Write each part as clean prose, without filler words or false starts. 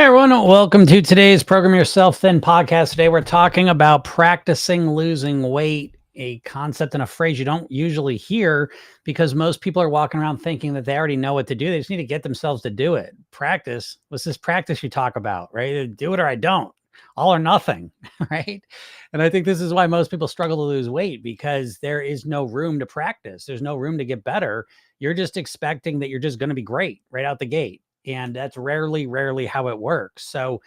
Hey everyone, welcome to today's Program Yourself Thin podcast. Today we're talking about practicing losing weight, a concept and a phrase you don't usually hear because most people are walking around thinking that they already know what to do. They just need to get themselves to do it. Practice. What's this practice you talk about, right? Do it or I don't. All or nothing, right? And I think this is why most people struggle to lose weight because there is no room to practice. There's no room to get better. You're just expecting that you're just going to be great right out the gate. And that's rarely how it works. So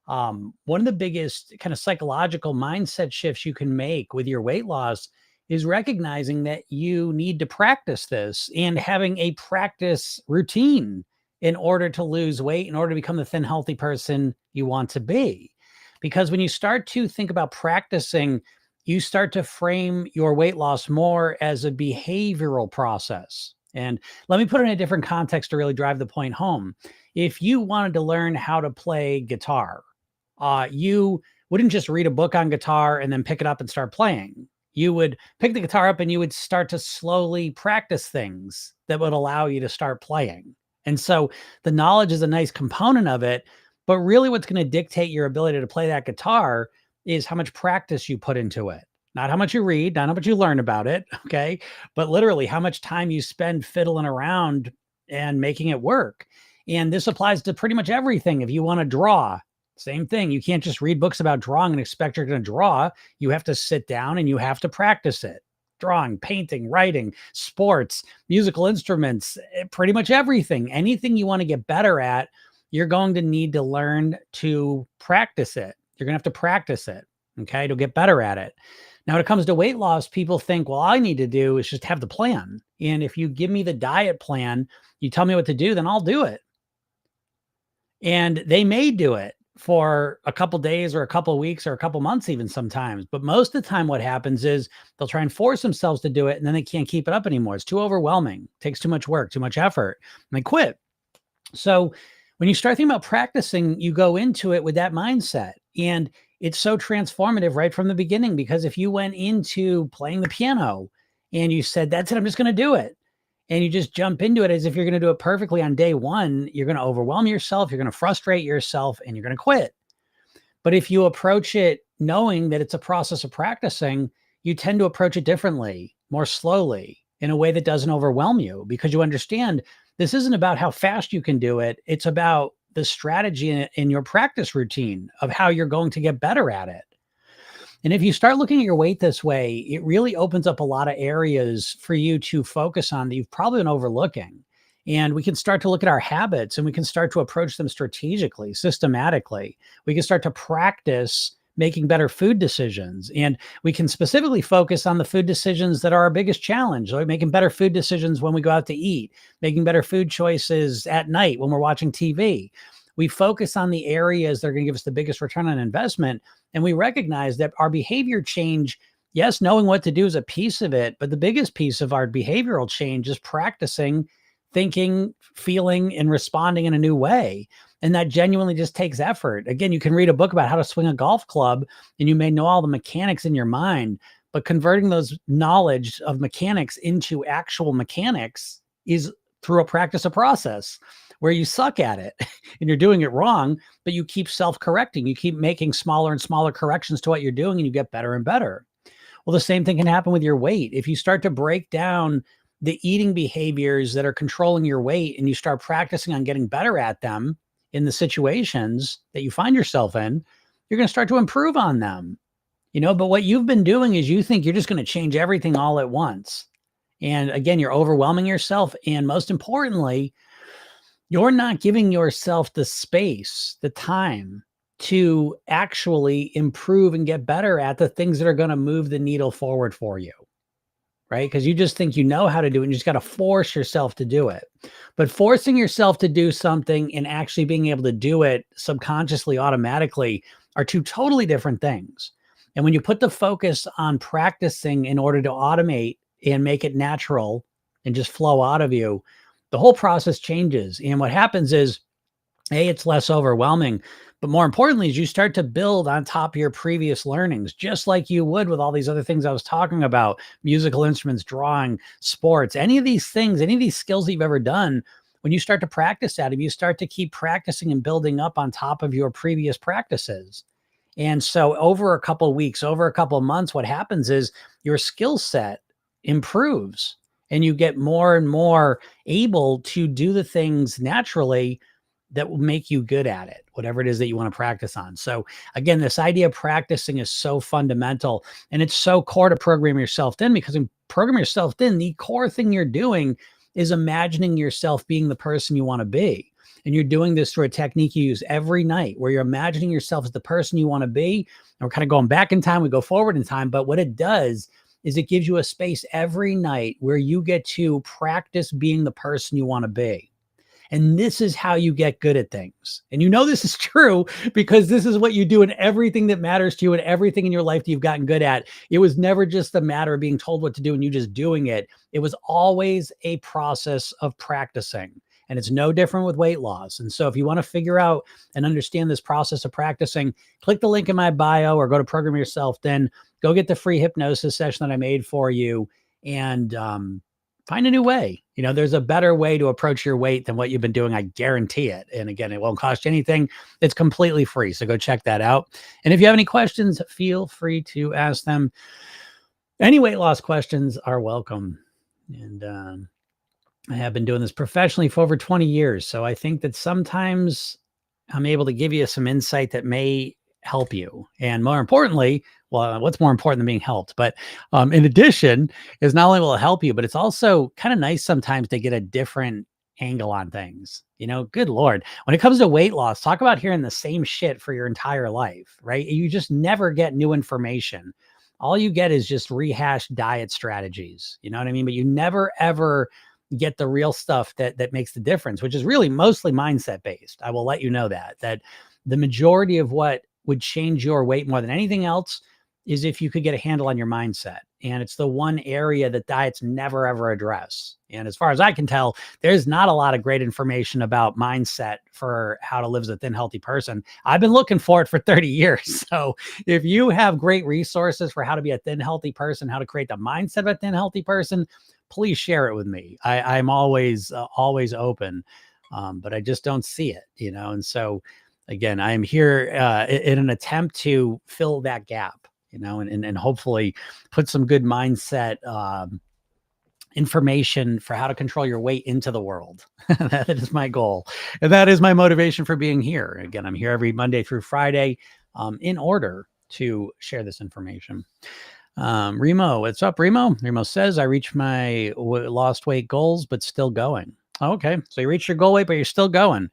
one of the biggest kind of psychological mindset shifts you can make with your weight loss is recognizing that you need to practice this and having a practice routine in order to lose weight, in order to become the thin, healthy person you want to be. Because when you start to think about practicing, you start to frame your weight loss more as a behavioral process. And let me put it in a different context to really drive the point home. If you wanted to learn how to play guitar, you wouldn't just read a book on guitar and then pick it up and start playing. You would pick the guitar up and you would start to slowly practice things that would allow you to start playing. And so the knowledge is a nice component of it, but really what's going to dictate your ability to play that guitar is how much practice you put into it. Not how much you read, not how much you learn about it, okay? But literally how much time you spend fiddling around and making it work. And this applies to pretty much everything. If you want to draw, same thing. You can't just read books about drawing and expect you're going to draw. You have to sit down and you have to practice it. Drawing, painting, writing, sports, musical instruments, pretty much everything. Anything you want to get better at, you're going to need to learn to practice it. You're going to have to practice it, okay, to get better at it. Now, when it comes to weight loss, people think, well, all I need to do is just have the plan. And if you give me the diet plan, you tell me what to do, then I'll do it. And they may do it for a couple days or a couple of weeks or a couple months, even sometimes. But most of the time, what happens is they'll try and force themselves to do it and then they can't keep it up anymore. It's too overwhelming, takes too much work, too much effort, and they quit. So when you start thinking about practicing, you go into it with that mindset. And it's so transformative right from the beginning, because if you went into playing the piano and you said, that's it, I'm just going to do it, and you just jump into it as if you're going to do it perfectly on day one, you're going to overwhelm yourself, you're going to frustrate yourself, and you're going to quit. But if you approach it knowing that it's a process of practicing, you tend to approach it differently, more slowly, in a way that doesn't overwhelm you, because you understand this isn't about how fast you can do it. It's about the strategy in your practice routine of how you're going to get better at it. And if you start looking at your weight this way, it really opens up a lot of areas for you to focus on that you've probably been overlooking. And we can start to look at our habits and we can start to approach them strategically, systematically. We can start to practice making better food decisions. And we can specifically focus on the food decisions that are our biggest challenge, like making better food decisions when we go out to eat, making better food choices at night when we're watching TV. We focus on the areas that are going to give us the biggest return on investment. And we recognize that our behavior change, yes, knowing what to do is a piece of it, but the biggest piece of our behavioral change is practicing thinking, feeling, and responding in a new way. And that genuinely just takes effort. Again, you can read a book about how to swing a golf club and you may know all the mechanics in your mind, but converting those knowledge of mechanics into actual mechanics is through a practice, a process where you suck at it and you're doing it wrong, but you keep self-correcting. You keep making smaller and smaller corrections to what you're doing and you get better and better. Well, the same thing can happen with your weight. If you start to break down the eating behaviors that are controlling your weight and you start practicing on getting better at them in the situations that you find yourself in, you're going to start to improve on them. But what you've been doing is you think you're just going to change everything all at once. And again, you're overwhelming yourself. And most importantly, you're not giving yourself the space, the time to actually improve and get better at the things that are going to move the needle forward for you. Right? Because you just think you know how to do it and you just got to force yourself to do it. But forcing yourself to do something and actually being able to do it subconsciously, automatically are two totally different things. And when you put the focus on practicing in order to automate and make it natural and just flow out of you, the whole process changes. And what happens is, A, it's less overwhelming, but more importantly, is you start to build on top of your previous learnings, just like you would with all these other things I was talking about, musical instruments, drawing, sports, any of these things, any of these skills that you've ever done. when you start to practice that, if you start to keep practicing and building up on top of your previous practices. And so over a couple of weeks, over a couple of months, what happens is your skill set improves and you get more and more able to do the things naturally that will make you good at it, whatever it is that you want to practice on. So again, this idea of practicing is so fundamental, and it's so core to program yourself thin, because in program yourself thin, the core thing you're doing is imagining yourself being the person you want to be. And you're doing this through a technique you use every night where you're imagining yourself as the person you want to be. And we're kind of going back in time, we go forward in time. But what it does is it gives you a space every night where you get to practice being the person you want to be. And this is how you get good at things. And you know this is true because this is what you do in everything that matters to you and everything in your life that you've gotten good at. It was never just a matter of being told what to do and you just doing it. It was always a process of practicing. And it's no different with weight loss. And so if you want to figure out and understand this process of practicing, click the link in my bio or go to Program Yourself. Then go get the free hypnosis session that I made for you and find a new way. You know, there's a better way to approach your weight than what you've been doing. I guarantee it. And again, it won't cost you anything. It's completely free. So go check that out. And if you have any questions, feel free to ask them. Any weight loss questions are welcome. And I have been doing this professionally for over 20 years. So I think that sometimes I'm able to give you some insight that may help you. And more importantly, well, what's more important than being helped? But in addition, is not only will it help you, but it's also kind of nice sometimes to get a different angle on things. You know, good Lord, when it comes to weight loss, talk about hearing the same shit for your entire life, right? You just never get new information. All you get is just rehashed diet strategies. You know what I mean? But you never, ever get the real stuff that makes the difference, which is really mostly mindset based. I will let you know that the majority of what would change your weight more than anything else is if you could get a handle on your mindset. And it's the one area that diets never, ever address. And as far as I can tell, there's not a lot of great information about mindset for how to live as a thin, healthy person. I've been looking for it for 30 years. So if you have great resources for how to be a thin, healthy person, how to create the mindset of a thin, healthy person, please share it with me. I'm always open, but I just don't see it, you know? And so again, I am here in an attempt to fill that gap, you know, and hopefully put some good mindset information for how to control your weight into the world. That is my goal. And that is my motivation for being here. Again, I'm here every Monday through Friday in order to share this information. Remo, what's up, Remo? Remo says, I reached my lost weight goals, but still going. Okay. So you reached your goal weight, but you're still going.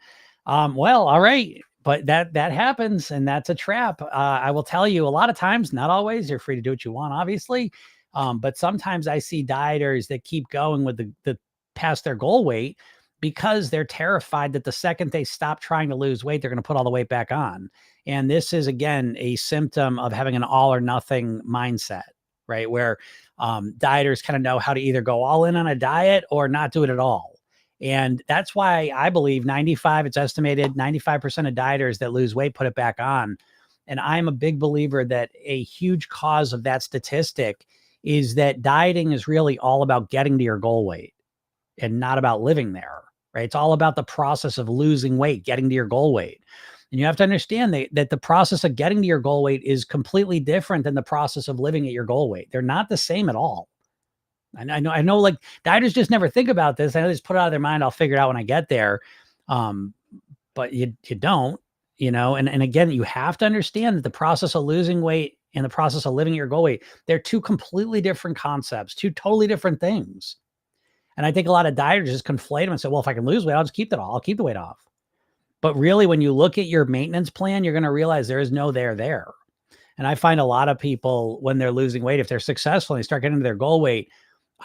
Well, all right. But that happens, and that's a trap. I will tell you, a lot of times, not always, you're free to do what you want, obviously. But sometimes I see dieters that keep going with the past their goal weight because they're terrified that the second they stop trying to lose weight, they're going to put all the weight back on. And this is, again, a symptom of having an all or nothing mindset, right? Where dieters kind of know how to either go all in on a diet or not do it at all. And that's why I believe it's estimated 95% of dieters that lose weight put it back on. And I'm a big believer that a huge cause of that statistic is that dieting is really all about getting to your goal weight and not about living there, right? It's all about the process of losing weight, getting to your goal weight. And you have to understand that the process of getting to your goal weight is completely different than the process of living at your goal weight. They're not the same at all. I know like dieters just never think about this. I know they just put it out of their mind. I'll figure it out when I get there. But you don't, you know, and again, you have to understand that the process of losing weight and the process of living at your goal weight, they're two completely different concepts, two totally different things. And I think a lot of dieters just conflate them and say, well, if I can lose weight, I'll just keep I'll keep the weight off. But really, when you look at your maintenance plan, you're going to realize there is no there. And I find a lot of people when they're losing weight, if they're successful and they start getting to their goal weight,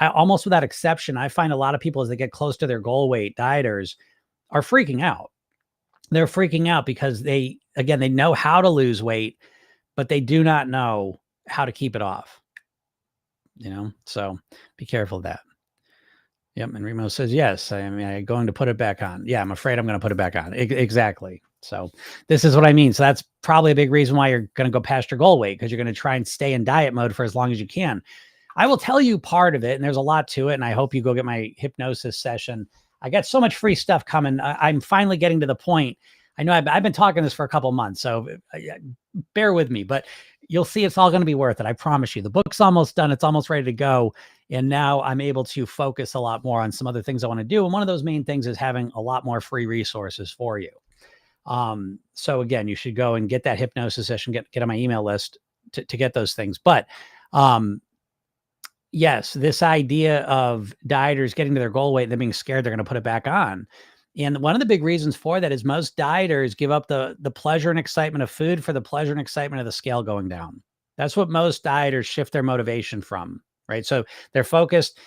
almost without exception, I find a lot of people as they get close to their goal weight, dieters are freaking out. They're freaking out because they know how to lose weight, but they do not know how to keep it off, you know? So be careful of that. Yep. And Remo says, yes, I'm going to put it back on. Yeah, I'm afraid I'm going to put it back on. Exactly. So this is what I mean. So that's probably a big reason why you're going to go past your goal weight, because you're going to try and stay in diet mode for as long as you can. I will tell you part of it, and there's a lot to it, and I hope you go get my hypnosis session. I got so much free stuff coming. I'm finally getting to the point. I know I've been talking this for a couple months, so bear with me, but you'll see it's all going to be worth it. I promise you. The book's almost done. It's almost ready to go. And now I'm able to focus a lot more on some other things I want to do. And one of those main things is having a lot more free resources for you. So again, you should go and get that hypnosis session, get on my email list to get those things. But, yes, this idea of dieters getting to their goal weight and then being scared they're going to put it back on. And one of the big reasons for that is most dieters give up the pleasure and excitement of food for the pleasure and excitement of the scale going down. That's what most dieters shift their motivation from, right? So they're focused,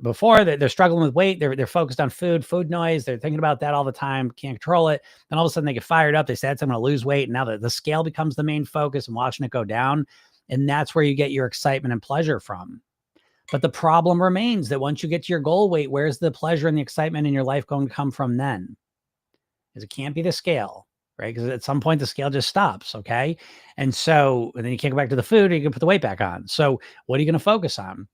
before they're struggling with weight, they're focused on food noise. They're thinking about that all the time, can't control it. Then all of a sudden they get fired up. They say, I'm going to lose weight. And now the scale becomes the main focus and watching it go down. And that's where you get your excitement and pleasure from. But the problem remains that once you get to your goal weight, where's the pleasure and the excitement in your life going to come from then? Because it can't be the scale, right? Because at some point the scale just stops, okay? And then you can't go back to the food or you can put the weight back on. So what are you going to focus on?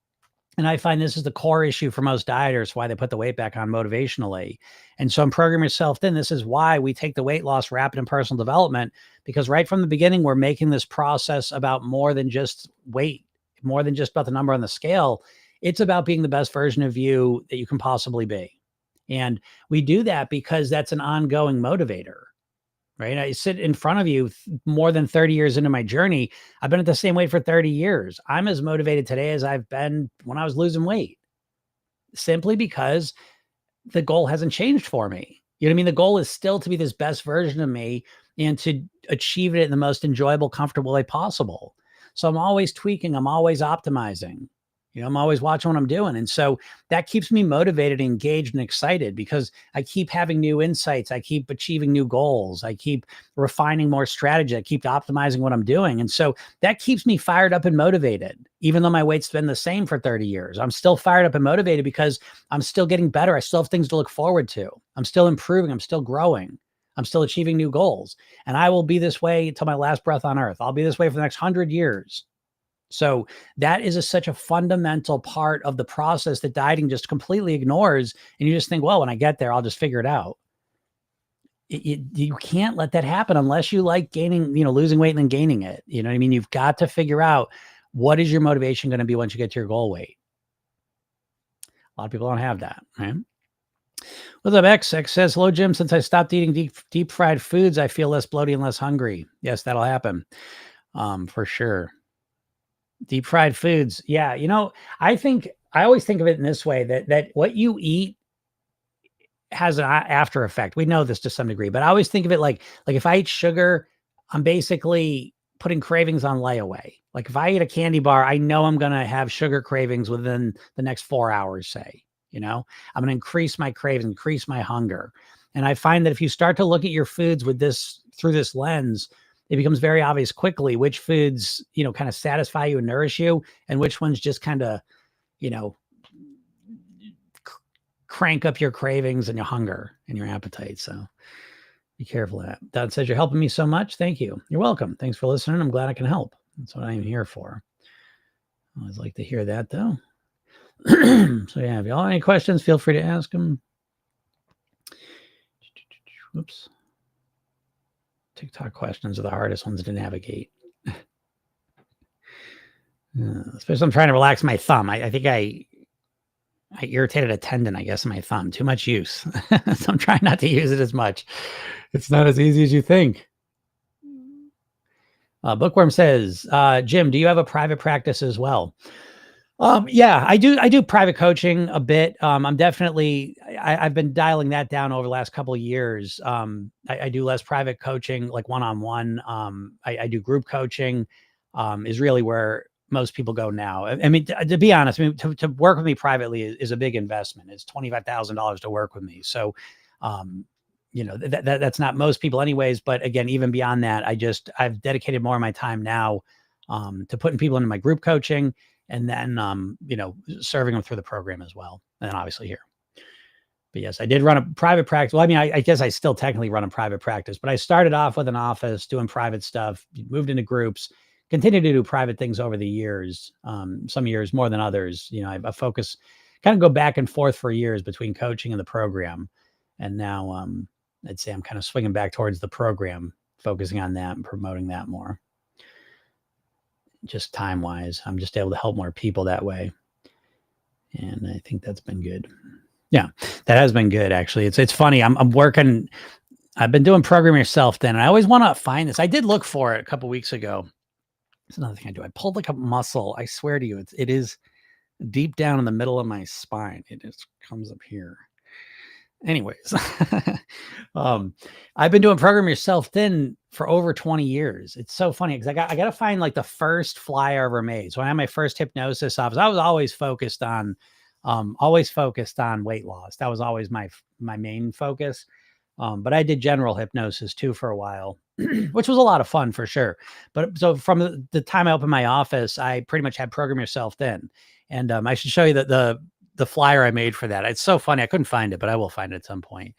And I find this is the core issue for most dieters, why they put the weight back on motivationally. And so in Program Yourself Thin, this is why we take the weight loss rapid and personal development, because right from the beginning, we're making this process about more than just weight, more than just about the number on the scale. It's about being the best version of you that you can possibly be. And we do that because that's an ongoing motivator, right? I sit in front of you more than 30 years into my journey. I've been at the same weight for 30 years. I'm as motivated today as I've been when I was losing weight, simply because the goal hasn't changed for me. You know what I mean? The goal is still to be this best version of me and to achieve it in the most enjoyable, comfortable way possible. So I'm always tweaking. I'm always optimizing. I'm always watching what I'm doing. And so that keeps me motivated, engaged, and excited because I keep having new insights. I keep achieving new goals. I keep refining more strategy. I keep optimizing what I'm doing. And so that keeps me fired up and motivated. Even though my weight's been the same for 30 years, I'm still fired up and motivated because I'm still getting better. I still have things to look forward to. I'm still improving. I'm still growing. I'm still achieving new goals. And I will be this way until my last breath on earth. I'll be this way for the next 100 years. So that is such a fundamental part of the process that dieting just completely ignores. And you just think, well, when I get there, I'll just figure it out. You can't let that happen unless you like gaining, losing weight and then gaining it. You know what I mean? You've got to figure out what is your motivation going to be once you get to your goal weight. A lot of people don't have that, right? What's up, X? X says, hello, Jim. Since I stopped eating deep fried foods, I feel less bloaty and less hungry. Yes, that'll happen. For sure. Deep fried foods. Yeah. I always think of it in this way, that what you eat has an after effect. We know this to some degree, but I always think of it like if I eat sugar, I'm basically putting cravings on layaway. Like if I eat a candy bar, I know I'm going to have sugar cravings within the next 4 hours, say, I'm going to increase my cravings, increase my hunger. And I find that if you start to look at your foods through this lens, it becomes very obvious quickly which foods, kind of satisfy you and nourish you, and which ones just kind of, crank up your cravings and your hunger and your appetite. So be careful of that. Don says, you're helping me so much. Thank you. You're welcome. Thanks for listening. I'm glad I can help. That's what I'm here for. I always like to hear that, though. So yeah, if y'all have any questions, feel free to ask them. Whoops. TikTok questions are the hardest ones to navigate. Especially I'm trying to relax my thumb. I think I irritated a tendon, I guess, in my thumb. Too much use. So I'm trying not to use it as much. It's not as easy as you think. Bookworm says, Jim, do you have a private practice as well? Yeah, I do private coaching a bit. I'm definitely, I've been dialing that down over the last couple of years. I do less private coaching, like one-on-one. I do group coaching, is really where most people go now. I mean, to be honest, to work with me privately is a big investment. It's $25,000 to work with me. So, that's not most people anyways, but again, even beyond that, I've dedicated more of my time now, to putting people into my group coaching and then, serving them through the program as well. And then obviously here. But yes, I did run a private practice. Well, I mean, I guess I still technically run a private practice, but I started off with an office doing private stuff, moved into groups, continued to do private things over the years. Some years more than others. I focus kind of go back and forth for years between coaching and the program. And now I'd say I'm kind of swinging back towards the program, focusing on that and promoting that more. Just time wise, I'm just able to help more people that way. And I think that's been good. Yeah, that has been good. Actually, it's funny. I'm working. I've been doing Program Yourself then, and I always want to find this. I did look for it a couple weeks ago. It's another thing I do. I pulled like a muscle. I swear to you, it is deep down in the middle of my spine. It just comes up here. Anyways, I've been doing Program Yourself then for over 20 years. It's so funny because I got to find like the first flyer I ever made. So when I had my first hypnosis office, I was always focused on weight loss. That was always my main focus. But I did general hypnosis too for a while, which was a lot of fun for sure. But so from the time I opened my office, I pretty much had Program Yourself then. And I should show you the flyer I made for that. It's so funny. I couldn't find it, but I will find it at some point.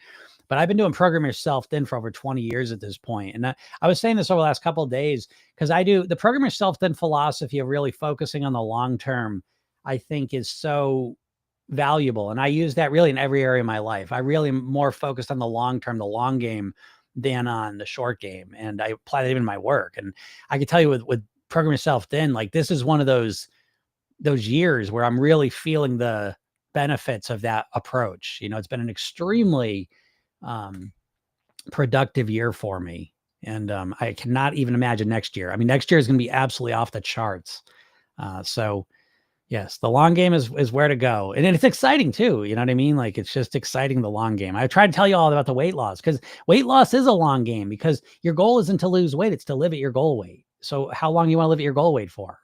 But I've been doing Program Yourself then for over 20 years at this point. And I was saying this over the last couple of days because I do the Program Yourself then philosophy of really focusing on the long term, I think is so valuable. And I use that really in every area of my life. I really am more focused on the long term, the long game than on the short game. And I apply that even in my work. And I can tell you with Program Yourself then, like this is one of those years where I'm really feeling the benefits of that approach. It's been an extremely productive year for me. And I cannot even imagine next year. I mean, next year is going to be absolutely off the charts. So yes, the long game is where to go. And it's exciting too. You know what I mean? Like it's just exciting, the long game. I tried to tell you all about the weight loss because weight loss is a long game because your goal isn't to lose weight. It's to live at your goal weight. So how long you want to live at your goal weight for?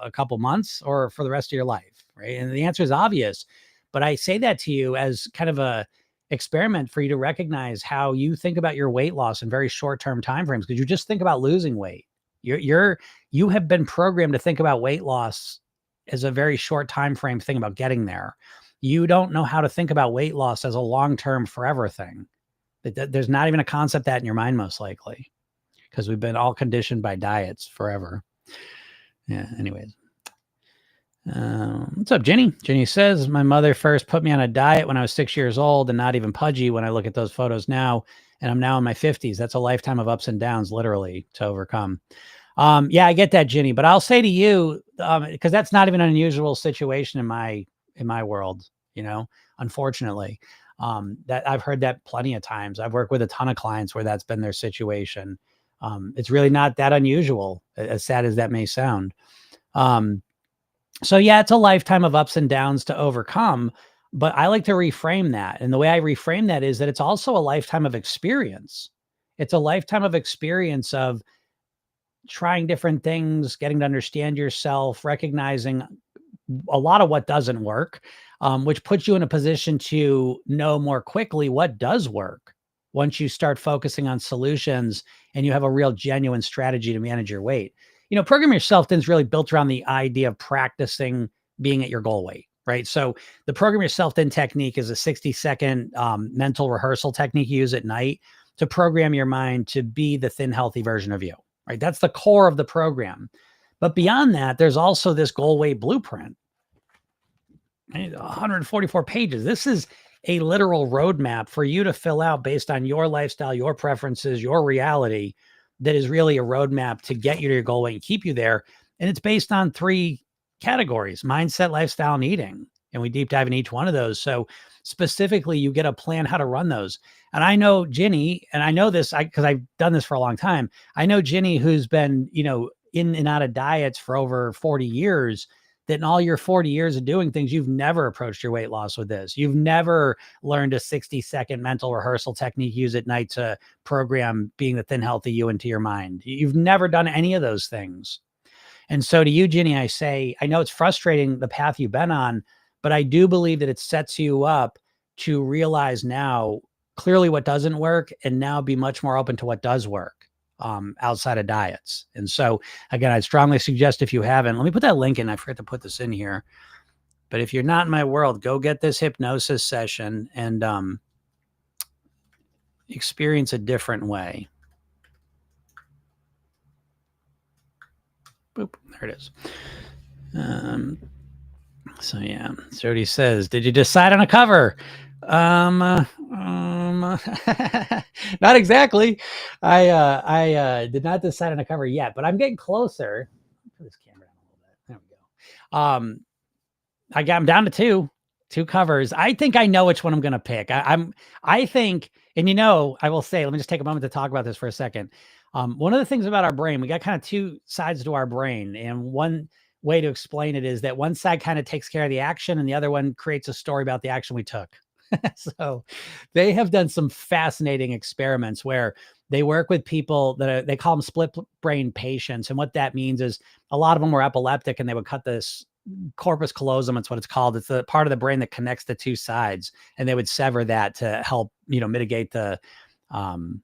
A couple months or for the rest of your life, right? And the answer is obvious, but I say that to you as kind of a experiment for you to recognize how you think about your weight loss in very short-term timeframes. Because you just think about losing weight. You have been programmed to think about weight loss as a very short time frame thing about getting there. You don't know how to think about weight loss as a long-term forever thing. There's not even a concept that in your mind, most likely, because we've been all conditioned by diets forever. Yeah. Anyways, what's up, Jenny? Jenny says, my mother first put me on a diet when I was 6 years old and not even pudgy when I look at those photos now. And I'm now in my 50s. That's a lifetime of ups and downs, literally, to overcome. Yeah, I get that, Jenny. But I'll say to you, because that's not even an unusual situation in my world, unfortunately. That I've heard that plenty of times. I've worked with a ton of clients where that's been their situation. It's really not that unusual, as sad as that may sound. So yeah, it's a lifetime of ups and downs to overcome, but I like to reframe that. And the way I reframe that is that it's also a lifetime of experience. It's a lifetime of experience of trying different things, getting to understand yourself, recognizing a lot of what doesn't work, which puts you in a position to know more quickly what does work once you start focusing on solutions and you have a real genuine strategy to manage your weight. Program Yourself then is really built around the idea of practicing being at your goal weight, right? So the Program Yourself then technique is a 60-second mental rehearsal technique you use at night to program your mind to be the thin, healthy version of you, right? That's the core of the program. But beyond that, there's also this goal weight blueprint. 144 pages. This is a literal roadmap for you to fill out based on your lifestyle, your preferences, your reality. That is really a roadmap to get you to your goal weight and keep you there. And it's based on 3 categories: mindset, lifestyle, and eating. And we deep dive in each one of those. So specifically, you get a plan how to run those. And I know Ginny, and I know this because I've done this for a long time. I know Ginny, who's been, in and out of diets for over 40 years, that in all your 40 years of doing things, you've never approached your weight loss with this. You've never learned a 60-second mental rehearsal technique used at night to program being the thin, healthy you into your mind. You've never done any of those things. And so to you, Ginny, I say, I know it's frustrating the path you've been on, but I do believe that it sets you up to realize now clearly what doesn't work and now be much more open to what does work outside of diets. And so again, I'd strongly suggest, if you haven't, let me put that link in. I forgot to put this in here, but if you're not in my world, go get this hypnosis session and experience a different way. Boop, there it is. So yeah, Jody says, "Did you decide on a cover?" Not exactly. I did not decide on a cover yet, but I'm getting closer. Put this camera down a little bit. There we go. I'm down to two covers. I think I know which one I'm gonna pick. I think, and I will say, let me just take a moment to talk about this for a second. One of the things about our brain, we got kind of two sides to our brain, and one way to explain it is that one side kind of takes care of the action, and the other one creates a story about the action we took. So they have done some fascinating experiments where they work with people they call them split brain patients, and what that means is a lot of them were epileptic, and they would cut this corpus callosum, it's what it's called. It's the part of the brain that connects the two sides, and they would sever that to help mitigate the um,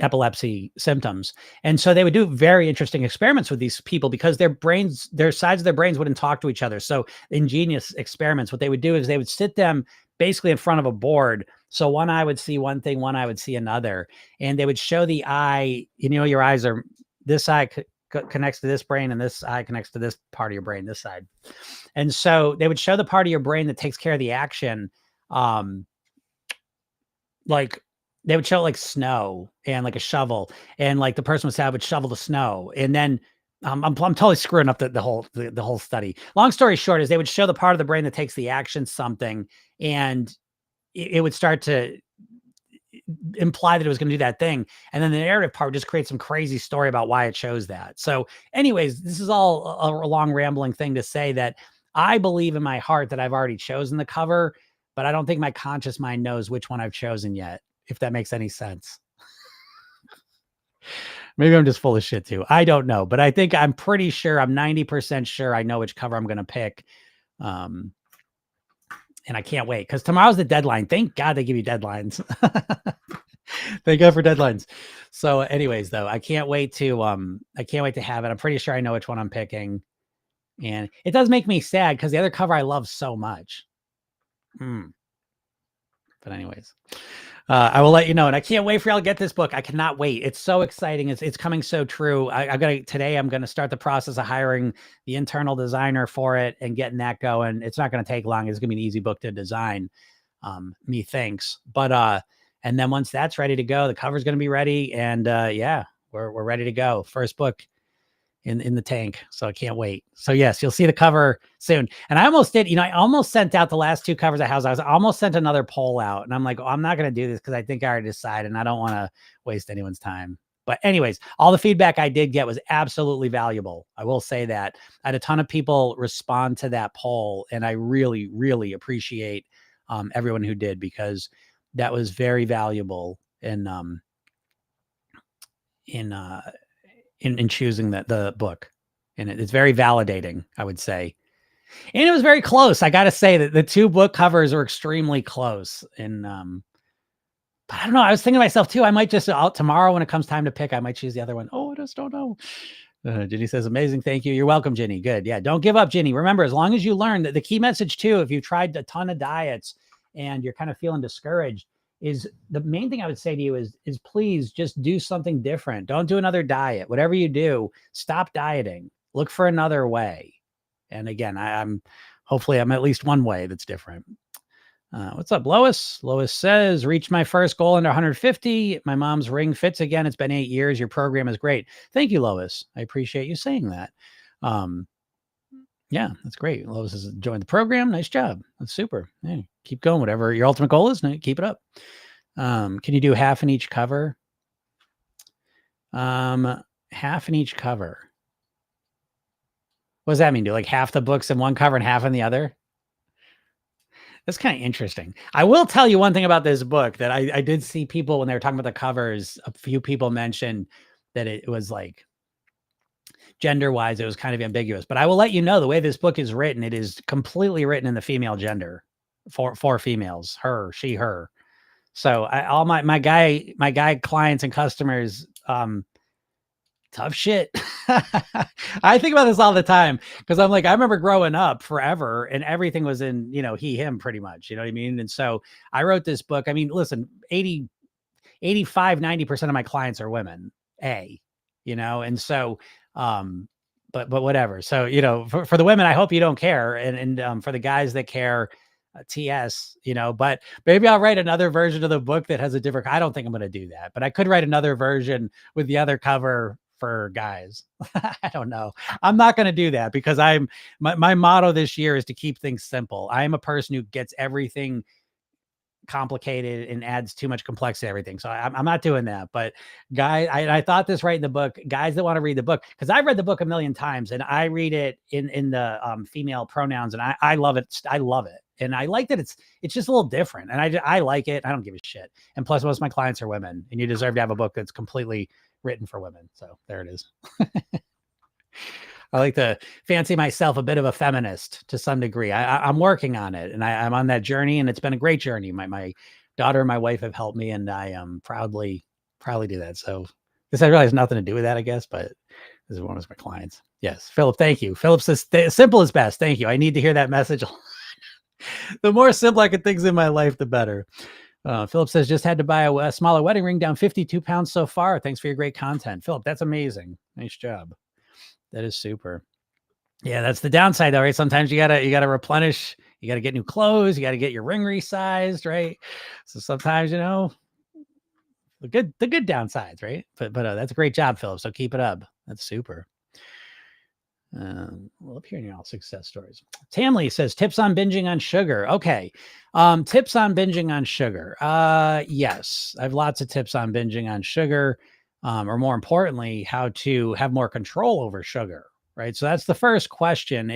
epilepsy symptoms. And so they would do very interesting experiments with these people because their sides of their brains wouldn't talk to each other. So ingenious experiments. What they would do is they would sit them basically in front of a board. So one eye would see one thing, one eye would see another, and they would show the eye. Your eyes are, this eye connects to this brain, and this eye connects to this part of your brain, this side. And so they would show the part of your brain that takes care of the action, like they would show like snow and like a shovel, and like the person would shovel the snow, and then I'm totally screwing up the whole study. Long story short is they would show the part of the brain that takes the action something, and it would start to imply that it was going to do that thing, and then the narrative part just creates some crazy story about why it chose that. So anyways, this is all a long rambling thing to say that I believe in my heart that I've already chosen the cover, but I don't think my conscious mind knows which one I've chosen yet, if that makes any sense. Maybe I'm just full of shit too. I don't know, but I'm pretty sure, I'm 90% sure I know which cover I'm going to pick. And I can't wait because tomorrow's the deadline. Thank God they give you deadlines. Thank God for deadlines. So anyways, though, I can't wait to have it. I'm pretty sure I know which one I'm picking. And it does make me sad because the other cover I love so much. But anyways, I will let you know. And I can't wait for y'all to get this book. I cannot wait. It's so exciting. It's coming so true. Today I'm going to start the process of hiring the internal designer for it and getting that going. It's not going to take long. It's going to be an easy book to design. Methinks. But and then once that's ready to go, the cover's going to be ready. And yeah, we're ready to go. First book in the tank. So I can't wait. So yes, you'll see the cover soon. And I almost did, I almost sent out the last two covers I almost sent another poll out, and I'm like, oh, I'm not going to do this because I think I already decided and I don't want to waste anyone's time. But anyways, all the feedback I did get was absolutely valuable. I will say that I had a ton of people respond to that poll, and I really, really appreciate everyone who did, because that was very valuable in choosing the book. And it's very validating, I would say. And it was very close. I got to say that the two book covers are extremely close. And but I don't know. I was thinking to myself too, I might just out tomorrow when it comes time to pick, I might choose the other one. Oh, I just don't know. Ginny says, amazing. Thank you. You're welcome, Ginny. Good. Yeah. Don't give up, Ginny. Remember, as long as you learn, that the key message too, if you've tried a ton of diets and you're kind of feeling discouraged, is the main thing I would say to you is please just do something different. Don't do another diet. Whatever you do, stop dieting. Look for another way. And again, hopefully I'm at least one way that's different. What's up, Lois? Lois says, reached my first goal under 150. My mom's ring fits again. It's been 8 years. Your program is great. Thank you, Lois. I appreciate you saying that. Yeah, that's great. Lois has joined the program. Nice job. That's super. Yeah, keep going. Whatever your ultimate goal is, keep it up. Can you do half in each cover? Half in each cover. What does that mean? Do like half the books in one cover and half in the other? That's kind of interesting. I will tell you one thing about this book that I did see people, when they were talking about the covers, a few people mentioned that it was like gender wise, it was kind of ambiguous, but I will let you know the way this book is written, it is completely written in the female gender for females, her, she, her. So all my guy clients and customers, tough shit. I think about this all the time because I'm like, I remember growing up forever and everything was in, he, him pretty much, you know what I mean? And so I wrote this book. I mean, listen, 85, 90% of my clients are women, and so, but whatever. So, for the women, I hope you don't care. And for the guys that care, TS, but maybe I'll write another version of the book that has a different, I don't think I'm going to do that, but I could write another version with the other cover for guys. I don't know. I'm not going to do that because my motto this year is to keep things simple. I am a person who gets everything complicated and adds too much complexity to everything. So I'm not doing that. But guys, I thought this right in the book, guys that want to read the book, because I've read the book a million times and I read it in the female pronouns, and I love it. I love it. And I like that it's just a little different. And I like it. I don't give a shit. And plus, most of my clients are women, and you deserve to have a book that's completely written for women. So there it is. I like to fancy myself a bit of a feminist to some degree. I'm working on it, and I'm on that journey, and it's been a great journey. My daughter and my wife have helped me, and I proudly do that. So this really has nothing to do with that, I guess, but this is one of my clients. Yes, Philip, thank you. Philip says, simple is best. Thank you. I need to hear that message. The more simple I can things in my life, the better. Philip says, just had to buy a smaller wedding ring, down 52 pounds so far. Thanks for your great content. Philip, that's amazing. Nice job. That is super. Yeah, that's the downside though, right? Sometimes you gotta replenish, you gotta get new clothes, you gotta get your ring resized, right? So sometimes, the good downsides, right? But that's a great job, Philip. So keep it up. That's super. Well, up here in all success stories. Tamley says tips on binging on sugar. Okay. Tips on binging on sugar. Yes, I have lots of tips on binging on sugar. Or more importantly, how to have more control over sugar, right? So that's the first question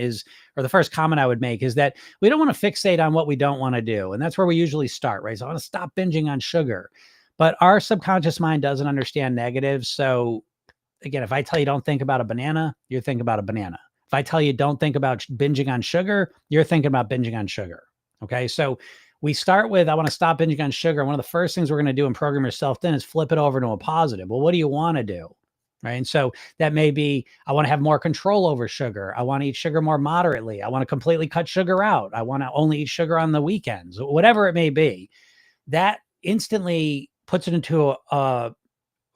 or the first comment I would make is that we don't want to fixate on what we don't want to do. And that's where we usually start, right? So I want to stop binging on sugar, but our subconscious mind doesn't understand negatives. So again, if I tell you don't think about a banana, you're thinking about a banana. If I tell you don't think about binging on sugar, you're thinking about binging on sugar. Okay. So we start with, I want to stop binging on sugar. One of the first things we're going to do and program yourself then is flip it over to a positive. Well, what do you want to do? Right. And so that may be, I want to have more control over sugar. I want to eat sugar more moderately. I want to completely cut sugar out. I want to only eat sugar on the weekends, whatever it may be. That instantly puts it into a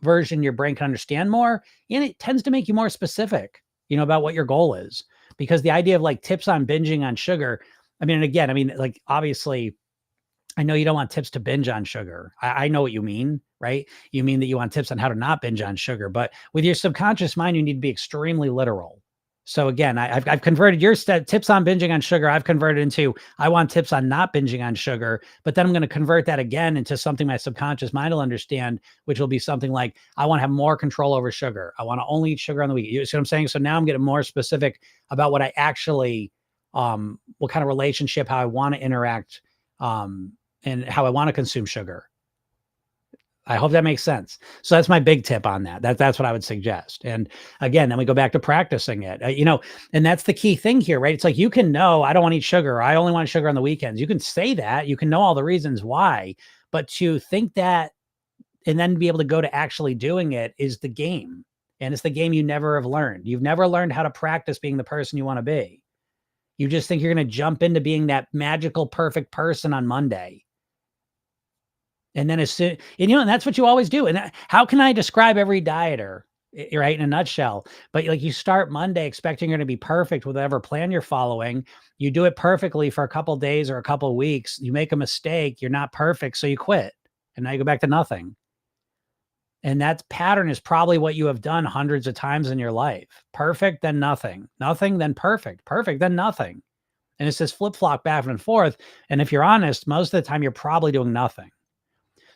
version your brain can understand more. And it tends to make you more specific, about what your goal is. Because the idea of like tips on binging on sugar, like obviously, I know you don't want tips to binge on sugar. I know what you mean, right? You mean that you want tips on how to not binge on sugar, but with your subconscious mind, you need to be extremely literal. So again, I've converted your tips on binging on sugar. I've converted into, I want tips on not binging on sugar, but then I'm going to convert that again into something my subconscious mind will understand, which will be something like, I want to have more control over sugar. I want to only eat sugar on the week. You see what I'm saying? So now I'm getting more specific about what I actually, what kind of relationship, how I want to interact, and how I want to consume sugar. I hope that makes sense. So that's my big tip on that. That's what I would suggest. And again, then we go back to practicing it, and that's the key thing here, right? It's like, you can know, I don't want to eat sugar. I only want sugar on the weekends. You can say that, you can know all the reasons why, but to think that and then be able to go to actually doing it is the game. And it's the game you never have learned. You've never learned how to practice being the person you want to be. You just think you're going to jump into being that magical, perfect person on Monday. And then and that's what you always do. And how can I describe every dieter, right, in a nutshell? But like, you start Monday expecting you're going to be perfect with whatever plan you're following. You do it perfectly for a couple of days or a couple of weeks. You make a mistake. You're not perfect. So you quit. And now you go back to nothing. And that pattern is probably what you have done hundreds of times in your life. Perfect, then nothing. Nothing, then perfect. Perfect, then nothing. And it's this flip-flop back and forth. And if you're honest, most of the time you're probably doing nothing.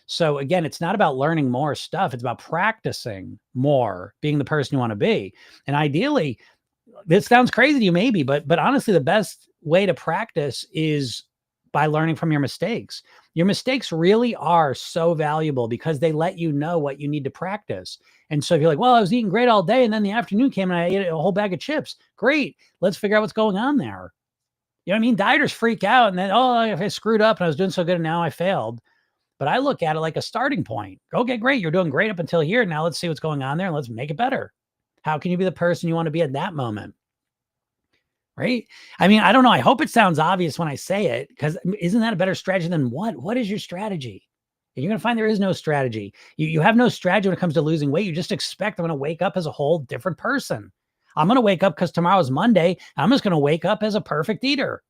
So again, it's not about learning more stuff. It's about practicing more, being the person you want to be. And ideally, this sounds crazy to you maybe, but honestly, the best way to practice is by learning from your mistakes. Your mistakes really are so valuable because they let you know what you need to practice. And so if you're like, well, I was eating great all day, and then the afternoon came and I ate a whole bag of chips. Great. Let's figure out what's going on there. You know what I mean? Dieters freak out and then, oh, I screwed up and I was doing so good and now I failed. But I look at it like a starting point. Okay, great. You're doing great up until here. Now let's see what's going on there and let's make it better. How can you be the person you want to be at that moment? Right? I mean, I don't know. I hope it sounds obvious when I say it, because isn't that a better strategy than what? What is your strategy? And you're going to find there is no strategy. You have no strategy when it comes to losing weight. You just expect I'm going to wake up as a whole different person. I'm going to wake up because tomorrow's Monday. I'm just going to wake up as a perfect eater,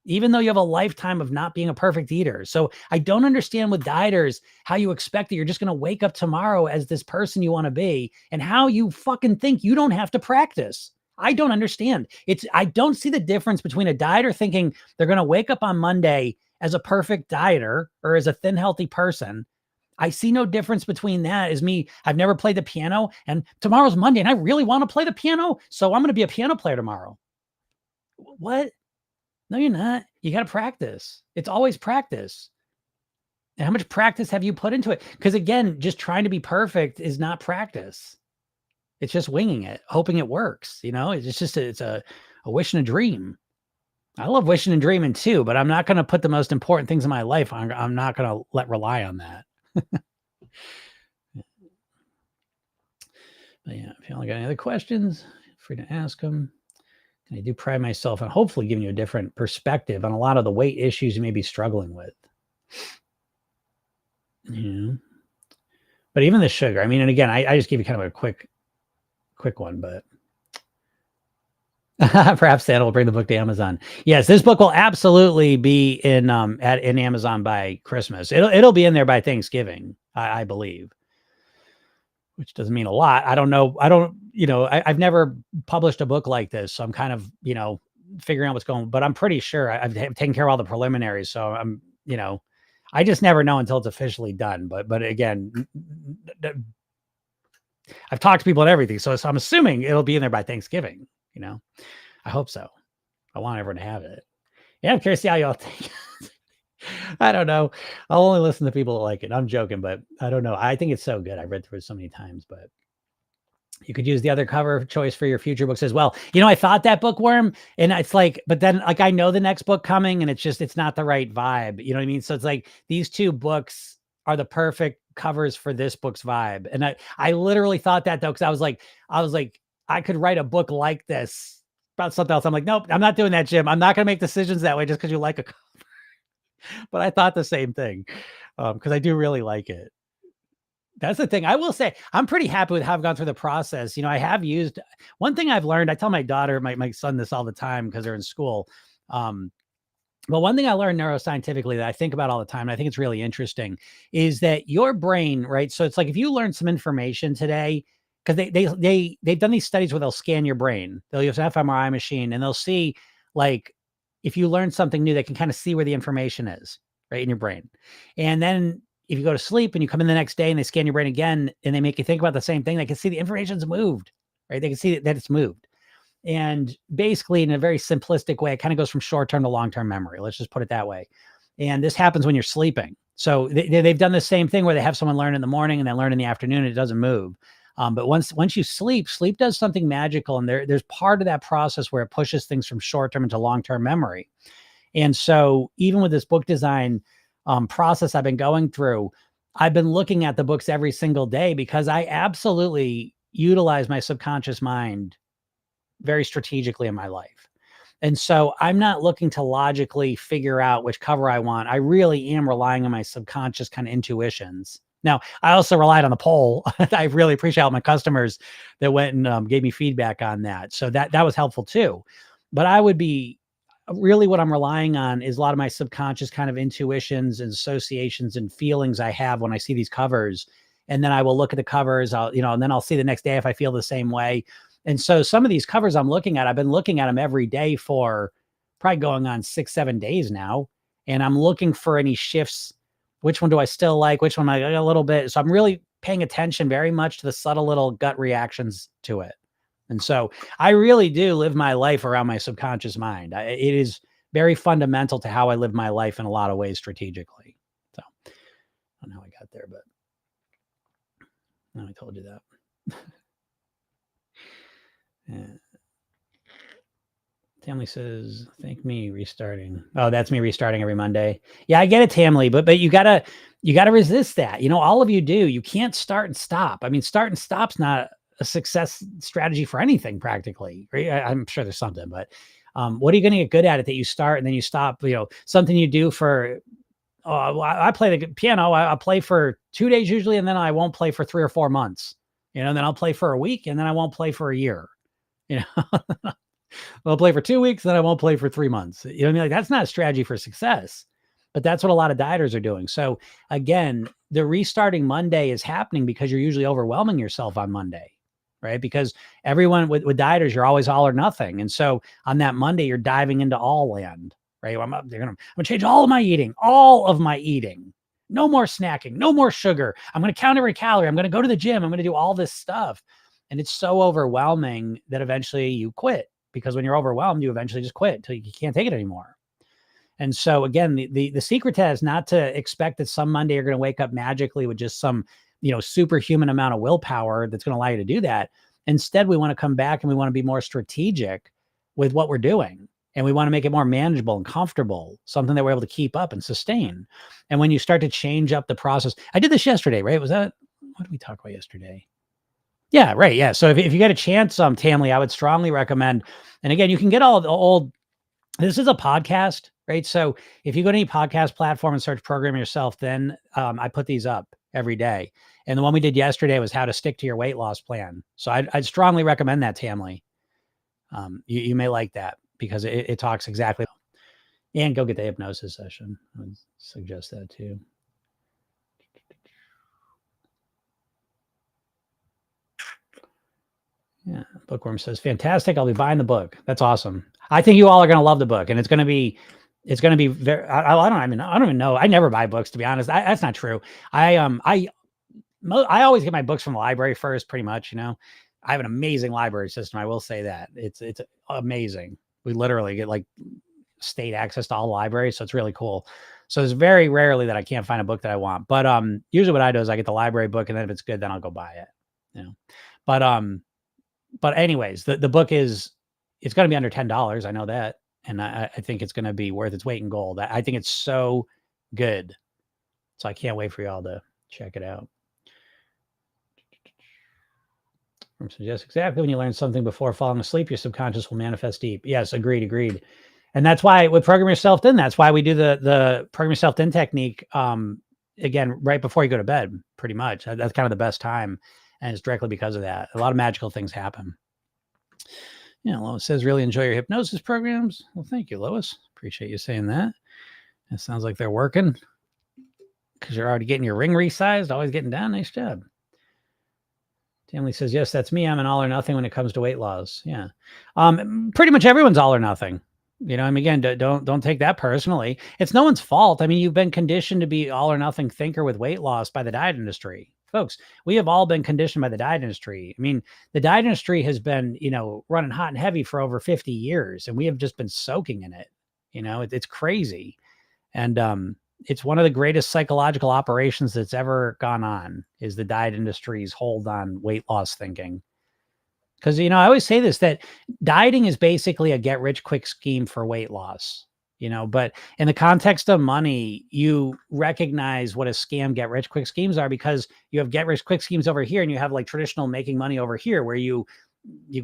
even though you have a lifetime of not being a perfect eater. So I don't understand with dieters how you expect that you're just going to wake up tomorrow as this person you want to be, and how you fucking think you don't have to practice. I don't understand. I don't see the difference between a dieter thinking they're going to wake up on Monday as a perfect dieter or as a thin, healthy person. I see no difference between that as me. I've never played the piano, and tomorrow's Monday and I really want to play the piano. So I'm going to be a piano player tomorrow. What? No, you're not. You got to practice. It's always practice. And how much practice have you put into it? Because again, just trying to be perfect is not practice. It's just winging it, hoping it works. It's a wish and a dream. I love wishing and dreaming too, but I'm not going to put the most important things in my life. I'm not going to rely on that. But yeah, if you only got any other questions, feel free to ask them. And I do pride myself on hopefully giving you a different perspective on a lot of the weight issues you may be struggling with. But even the sugar, I mean, and again, I just gave you kind of a quick one, but perhaps that will bring the book to Amazon. Yes, this book will absolutely be in Amazon by Christmas. It'll be in there by Thanksgiving, I believe, which doesn't mean a lot. I don't know. I've never published a book like this, so I'm kind of figuring out what's going on. But I'm pretty sure I've taken care of all the preliminaries, so I'm I just never know until it's officially done. But again, I've talked to people and everything, so I'm assuming it'll be in there by Thanksgiving. I hope so. I want everyone to have it. Yeah, I'm curious to see how y'all think. I don't know. I'll only listen to people that like it. I'm joking, but I don't know. I think it's so good. I've read through it so many times, but you could use the other cover choice for your future books as well. I thought that bookworm, and it's like, but then like I know the next book coming, and it's not the right vibe. You know what I mean? So it's like these two books are the perfect covers for this book's vibe. And I literally thought that though, because I was like, I could write a book like this about something else. I'm like, nope, I'm not doing that, Jim. I'm not going to make decisions that way just because you like a cover. But I thought the same thing because I do really like it. That's the thing. I will say I'm pretty happy with how I've gone through the process. I have used one thing I've learned. I tell my daughter, my son this all the time because they're in school. But one thing I learned neuroscientifically that I think about all the time, and I think it's really interesting, is that your brain, right? So it's like if you learn some information today, because they've done these studies where they'll scan your brain. They'll use an fMRI machine and they'll see like if you learn something new, they can kind of see where the information is right in your brain. And then if you go to sleep and you come in the next day and they scan your brain again and they make you think about the same thing, they can see the information's moved, right? They can see that it's moved. And basically in a very simplistic way, it kind of goes from short-term to long-term memory. Let's just put it that way. And this happens when you're sleeping. So they've done the same thing where they have someone learn in the morning and then learn in the afternoon and it doesn't move. But once you sleep does something magical. And there's part of that process where it pushes things from short-term into long-term memory. And so even with this book design process I've been going through, I've been looking at the books every single day because I absolutely utilize my subconscious mind very strategically in my life. And so I'm not looking to logically figure out which cover I want. I really am relying on my subconscious kind of intuitions. Now, I also relied on the poll. I really appreciate all my customers that went and gave me feedback on that. So that was helpful too. But I would be really what I'm relying on is a lot of my subconscious kind of intuitions and associations and feelings I have when I see these covers. And then I will look at the covers, and then I'll see the next day if I feel the same way. And so some of these covers I'm looking at, I've been looking at them every day for probably going on 6-7 days now. And I'm looking for any shifts. Which one do I still like? Which one I like a little bit? So I'm really paying attention very much to the subtle little gut reactions to it. And so I really do live my life around my subconscious mind. It is very fundamental to how I live my life in a lot of ways strategically. So I don't know how I got there, but no, I told you that. Yeah. Tamley says, thank me restarting. Oh, that's me restarting every Monday. Yeah, I get it, Tamley, but you gotta resist that. All of you do. You can't start and stop. I mean, start and stop's not a success strategy for anything practically. Right? I'm sure there's something, but what are you going to get good at it that you start and then you stop? Something you do for. I play the piano. I play for 2 days usually, and then I won't play for 3 or 4 months. And then I'll play for a week, and then I won't play for a year. You know, I'll play for 2 weeks, then I won't play for 3 months. You know what I mean? Like that's not a strategy for success, but that's what a lot of dieters are doing. So again, the restarting Monday is happening because you're usually overwhelming yourself on Monday, right? Because everyone with dieters, you're always all or nothing. And so on that Monday, you're diving into all land, right? I'm gonna change all of my eating. No more snacking, no more sugar. I'm going to count every calorie. I'm going to go to the gym. I'm going to do all this stuff. And it's so overwhelming that eventually you quit, because when you're overwhelmed, you eventually just quit until you can't take it anymore. And so again, the secret to that is not to expect that some Monday you're going to wake up magically with just some, superhuman amount of willpower that's going to allow you to do that. Instead, we want to come back and we want to be more strategic with what we're doing. And we want to make it more manageable and comfortable, something that we're able to keep up and sustain. And when you start to change up the process, I did this yesterday, right? What did we talk about yesterday? Yeah, right. Yeah. So if you get a chance, Tamley, I would strongly recommend. And again, you can get all the old. This is a podcast, right? So if you go to any podcast platform and search "Program Yourself," then I put these up every day. And the one we did yesterday was how to stick to your weight loss plan. So I'd strongly recommend that, Tamley. You may like that because it talks exactly. And go get the hypnosis session. I would suggest that too. Yeah, Bookworm says, fantastic. I'll be buying the book. That's awesome. I think you all are going to love the book, and it's going to be very. I don't even know. I never buy books, to be honest. That's not true. I always get my books from the library first, pretty much. I have an amazing library system. I will say that it's amazing. We literally get like state access to all the libraries, so it's really cool. So it's very rarely that I can't find a book that I want. But usually what I do is I get the library book, and then if it's good, then I'll go buy it. But anyways, the book it's going to be under $10. I know that. And I think it's going to be worth its weight in gold. I think it's so good. So I can't wait for y'all to check it out. So yes, exactly. When you learn something before falling asleep, your subconscious will manifest deep. Yes, agreed. And that's why with Program Yourself Thin, that's why we do the Program Yourself Thin technique. Again, right before you go to bed, pretty much. That's kind of the best time. And it's directly because of that. A lot of magical things happen. Lois says, really enjoy your hypnosis programs. Well, thank you, Lois. Appreciate you saying that. It sounds like they're working because you're already getting your ring resized, always getting down. Nice job. Tamley says, yes, that's me. I'm an all or nothing when it comes to weight loss. Yeah. Pretty much everyone's all or nothing. Again, don't take that personally. It's no one's fault. You've been conditioned to be all or nothing thinker with weight loss by the diet industry. Folks, we have all been conditioned by the diet industry. The diet industry has been, running hot and heavy for over 50 years, and we have just been soaking in it. It's crazy. And it's one of the greatest psychological operations that's ever gone on is the diet industry's hold on weight loss thinking. Because, I always say this, that dieting is basically a get rich quick scheme for weight loss. But in the context of money, you recognize what a scam get rich quick schemes are, because you have get rich quick schemes over here and you have like traditional making money over here, where you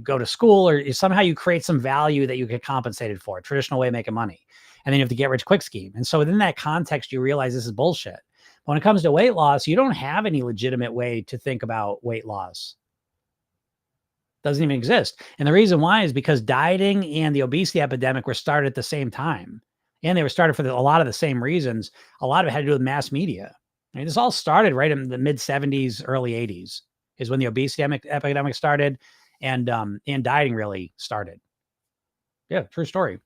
go to school or somehow you create some value that you get compensated for, traditional way of making money. And then you have to get rich quick scheme. And so within that context, you realize this is bullshit. But when it comes to weight loss, you don't have any legitimate way to think about weight loss. Doesn't even exist. And the reason why is because dieting and the obesity epidemic were started at the same time. And they were started for a lot of the same reasons. A lot of it had to do with mass media. This all started right in the mid 70s, early 80s is when the obesity epidemic started, and dieting really started. Yeah, true story.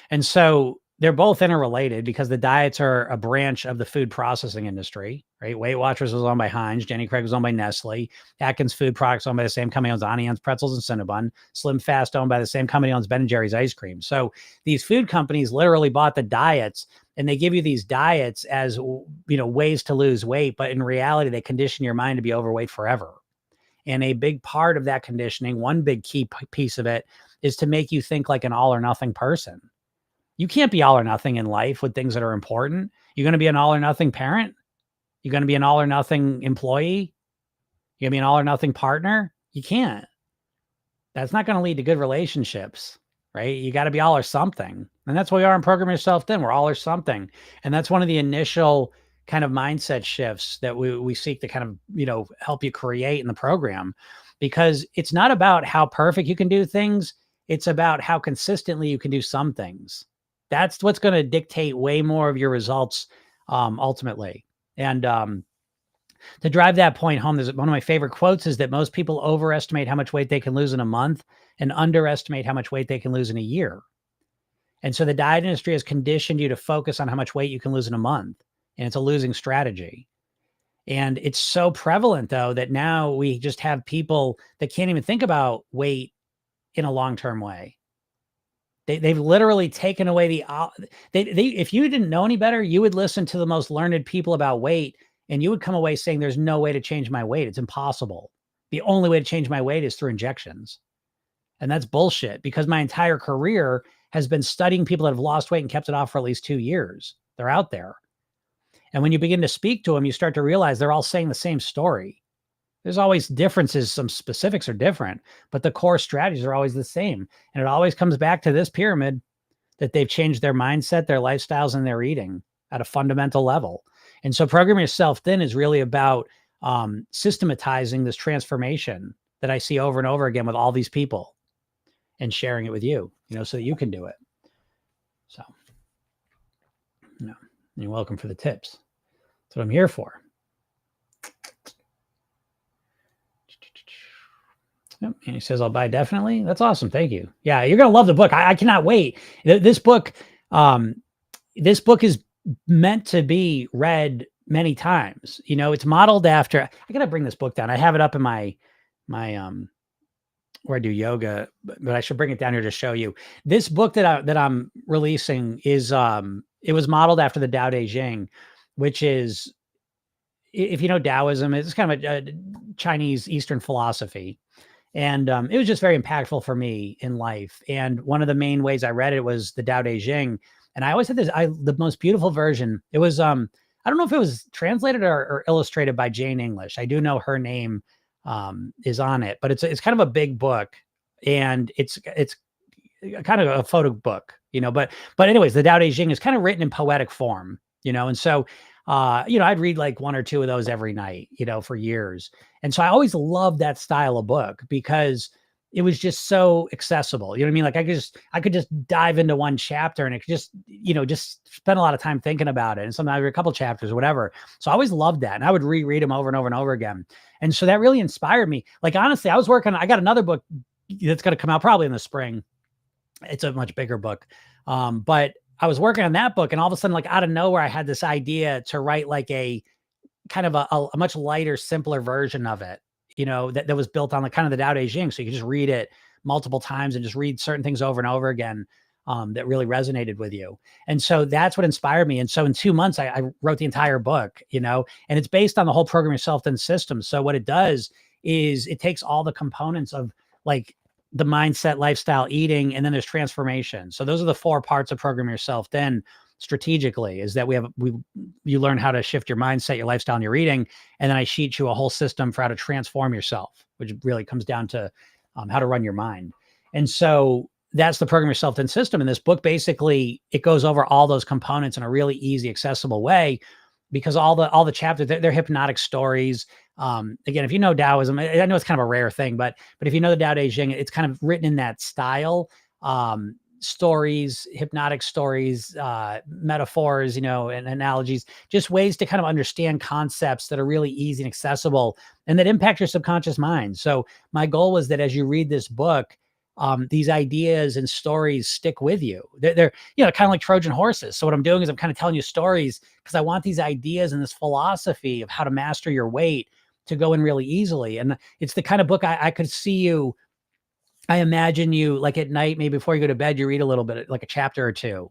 And so they're both interrelated because the diets are a branch of the food processing industry, right? Weight Watchers was owned by Heinz. Jenny Craig was owned by Nestle. Atkins Food Products owned by the same company owns Auntie Anne's Pretzels and Cinnabon. Slim Fast owned by the same company owns Ben & Jerry's ice cream. So these food companies literally bought the diets, and they give you these diets as, ways to lose weight. But in reality, they condition your mind to be overweight forever. And a big part of that conditioning, one big key piece of it, is to make you think like an all or nothing person. You can't be all or nothing in life with things that are important. You're going to be an all or nothing parent. You're going to be an all or nothing employee. You're going to be an all or nothing partner. You can't. That's not going to lead to good relationships, right? You got to be all or something. And that's what we are in Program Yourself Thin. We're all or something. And that's one of the initial kind of mindset shifts that we seek to kind of, help you create in the program. because it's not about how perfect you can do things. It's about how consistently you can do some things. That's what's going to dictate way more of your results ultimately. And to drive that point home, there's one of my favorite quotes is that most people overestimate how much weight they can lose in a month and underestimate how much weight they can lose in a year. And so the diet industry has conditioned you to focus on how much weight you can lose in a month. And it's a losing strategy. And it's so prevalent, though, that now we just have people that can't even think about weight in a long-term way. They've literally taken away if you didn't know any better, you would listen to the most learned people about weight and you would come away saying, there's no way to change my weight. It's impossible. The only way to change my weight is through injections. And that's bullshit, because my entire career has been studying people that have lost weight and kept it off for at least 2 years. They're out there. And when you begin to speak to them, you start to realize they're all saying the same story. There's always differences. Some specifics are different, but the core strategies are always the same. And it always comes back to this pyramid, that they've changed their mindset, their lifestyles, and their eating at a fundamental level. And so Program Yourself Thin is really about systematizing this transformation that I see over and over again with all these people and sharing it with you, so that you can do it. So, you're welcome for the tips. That's what I'm here for. Yep. And he says, I'll buy definitely. That's awesome. Thank you. Yeah, you're going to love the book. I cannot wait. This book is meant to be read many times. It's modeled after, I got to bring this book down. I have it up in my where I do yoga, but I should bring it down here to show you. This book that I'm releasing is, it was modeled after the Tao Te Ching, which is, if you know Taoism, it's kind of a Chinese Eastern philosophy. And it was just very impactful for me in life. And one of the main ways I read it was the Tao Te Ching. And I always had the most beautiful version. It was, I don't know if it was translated or illustrated by Jane English. I do know her name is on it, but it's kind of a big book, and it's kind of a photo book, but anyways, the Tao Te Ching is kind of written in poetic form, and so, I'd read like 1 or 2 of those every night, for years. And so I always loved that style of book because it was just so accessible. You know what I mean? Like I could just dive into one chapter and it could just, just spend a lot of time thinking about it. And sometimes a couple chapters or whatever. So I always loved that. And I would reread them over and over and over again. And so that really inspired me. Like, honestly, I got another book that's going to come out probably in the spring. It's a much bigger book. But I was working on that book, and all of a sudden, like out of nowhere, I had this idea to write like a kind of a much lighter, simpler version of it, that was built on the kind of the Tao Te Ching. So you could just read it multiple times and just read certain things over and over again that really resonated with you. And so that's what inspired me. And so in 2 months, I wrote the entire book, and it's based on the whole Program Yourself Thin system. So what it does is it takes all the components of like the mindset, lifestyle, eating, and then there's transformation. So those are the 4 parts of Program Yourself Thin strategically, is that you learn how to shift your mindset, your lifestyle, and your eating. And then I teach you a whole system for how to transform yourself, which really comes down to how to run your mind. And so that's the Program Yourself Thin system. And this book, basically, it goes over all those components in a really easy, accessible way, because all the chapters, they're hypnotic stories. Again, if you know Taoism, I know it's kind of a rare thing, but if you know the Tao Te Ching, it's kind of written in that style. Stories, hypnotic stories, metaphors, and analogies, just ways to kind of understand concepts that are really easy and accessible and that impact your subconscious mind. So my goal was that as you read this book, these ideas and stories stick with you. They're kind of like Trojan horses. So what I'm doing is I'm kind of telling you stories because I want these ideas and this philosophy of how to master your weight to go in really easily. And it's the kind of book I could see you. I imagine you like at night, maybe before you go to bed, you read a little bit, like a chapter or 2. You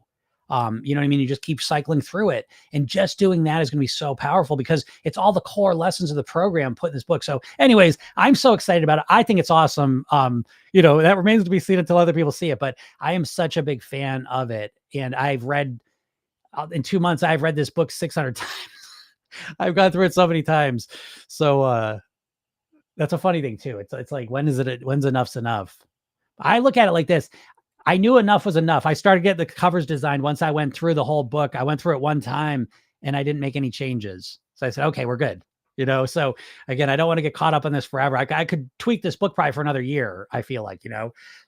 know what I mean? You just keep cycling through it. And just doing that is going to be so powerful because it's all the core lessons of the program put in this book. So anyways, I'm so excited about it. I think it's awesome. That remains to be seen until other people see it, but I am such a big fan of it. And I've read in 2 months, I've read this book 600 times. I've gone through it so many times. So, that's a funny thing too. It's like, when's enough's enough? I look at it like this. I knew enough was enough. I started getting the covers designed once I went through the whole book. I went through it one time and I didn't make any changes. So I said, okay, we're good. So again, I don't want to get caught up on this forever. I could tweak this book probably for another year, I feel like,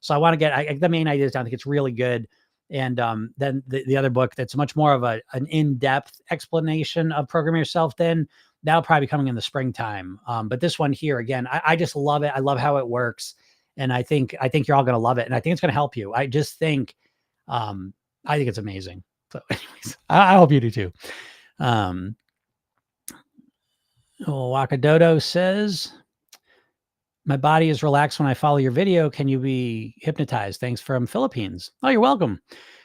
so I want to get the main ideas down. I think it's really good. And then the other book that's much more of an in-depth explanation of Program Yourself Thin, that'll probably be coming in the springtime. But this one here, again, I just love it. I love how it works. And I think you're all going to love it. And I think it's going to help you. I just think, I think it's amazing. So anyways, I hope you do too. Wakadodo says, my body is relaxed when I follow your video. Can you be hypnotized? Thanks from Philippines. Oh, you're welcome.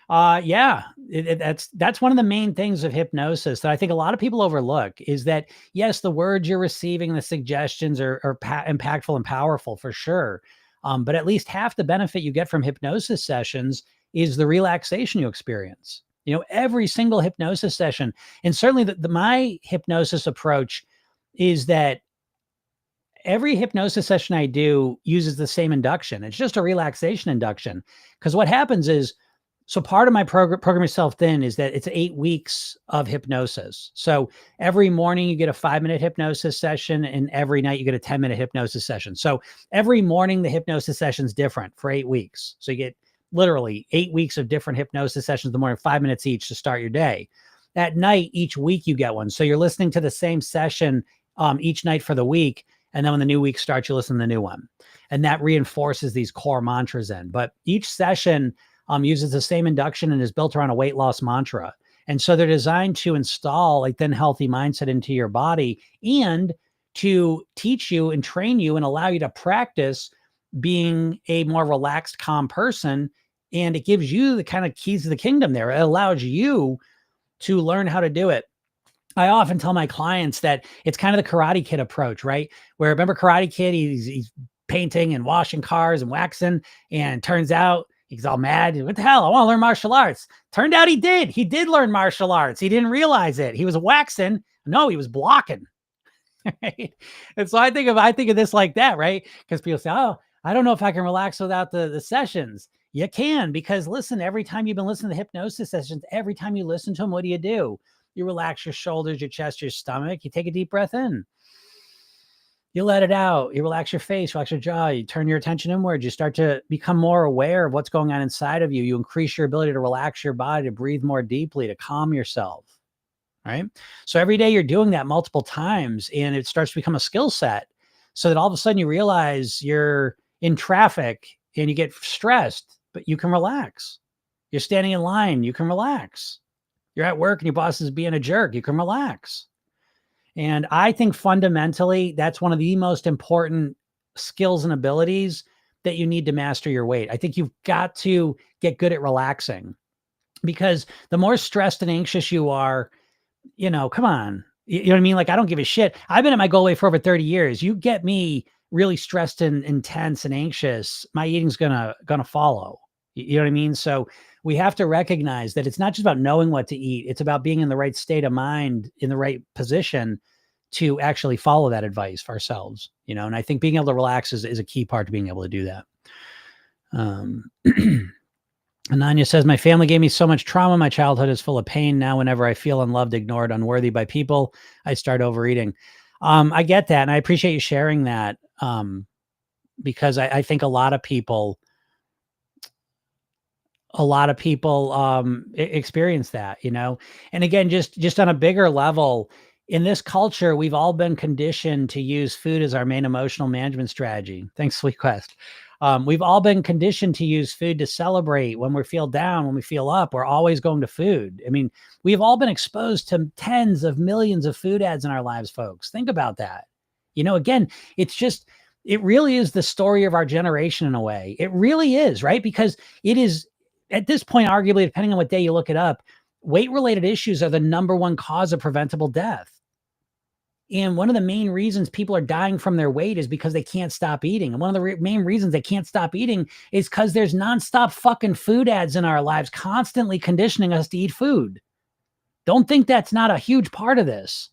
Yeah, that's one of the main things of hypnosis that I think a lot of people overlook is that, yes, the words you're receiving, the suggestions are impactful and powerful for sure. But at least half the benefit you get from hypnosis sessions is the relaxation you experience. Every single hypnosis session, and certainly my hypnosis approach is that every hypnosis session I do uses the same induction. It's just a relaxation induction. Because what happens is, so part of my program Yourself Thin is that it's 8 weeks of hypnosis. So every morning you get a 5-minute hypnosis session, and every night you get a 10-minute hypnosis session. So every morning the hypnosis session is different for 8 weeks. So you get literally 8 weeks of different hypnosis sessions in the morning, 5 minutes each to start your day. At night, each week you get one. So you're listening to the same session each night for the week. And then when the new week starts, you listen to the new one. And that reinforces these core mantras in. But each session uses the same induction and is built around a weight loss mantra. And so they're designed to install a thin, healthy mindset into your body and to teach you and train you and allow you to practice being a more relaxed, calm person. And it gives you the kind of keys to the kingdom there. It allows you to learn how to do it. I often tell my clients that it's kind of the Karate Kid approach, right? Where remember Karate Kid, he's painting and washing cars and waxing, and turns out he's all mad. What the hell? I want to learn martial arts. Turned out he did. He did learn martial arts. He didn't realize it. He was waxing. No, he was blocking. Right? And so I think of this like that, right? Because people say, oh, I don't know if I can relax without the sessions. You can, because listen, every time you've been listening to hypnosis sessions, every time you listen to them, what do? You relax your shoulders, your chest, your stomach. You take a deep breath in. You let it out. You relax your face, relax your jaw. You turn your attention inward. You start to become more aware of what's going on inside of you. You increase your ability to relax your body, to breathe more deeply, to calm yourself, right? So every day you're doing that multiple times, and it starts to become a skill set, so that all of a sudden you realize you're in traffic and you get stressed, but you can relax. You're standing in line, you can relax. You're at work and your boss is being a jerk, you can relax. And I think fundamentally, that's one of the most important skills and abilities that you need to master your weight. I think you've got to get good at relaxing, because the more stressed and anxious you are, come on. You know what I mean? Like, I don't give a shit. I've been at my goal weight for over 30 years. You get me really stressed and intense and anxious, my eating's gonna follow. You know what I mean? So we have to recognize that it's not just about knowing what to eat. It's about being in the right state of mind, in the right position to actually follow that advice for ourselves, and I think being able to relax is a key part to being able to do that. Ananya says, my family gave me so much trauma. My childhood is full of pain. Now, whenever I feel unloved, ignored, unworthy by people, I start overeating. I get that. And I appreciate you sharing that. Because I think a lot of people experience that, and again, just on a bigger level, in this culture, we've all been conditioned to use food as our main emotional management strategy. Thanks, Sweet Quest. We've all been conditioned to use food to celebrate. When we feel down, when we feel up, we're always going to food. I mean, we've all been exposed to tens of millions of food ads in our lives, folks. Think about that. Again, it really is the story of our generation in a way. It really is, right? Because it is, at this point, arguably, depending on what day you look it up, weight-related issues are the number one cause of preventable death. And one of the main reasons people are dying from their weight is because they can't stop eating. And one of the main reasons they can't stop eating is because there's nonstop fucking food ads in our lives, constantly conditioning us to eat food. Don't think that's not a huge part of this.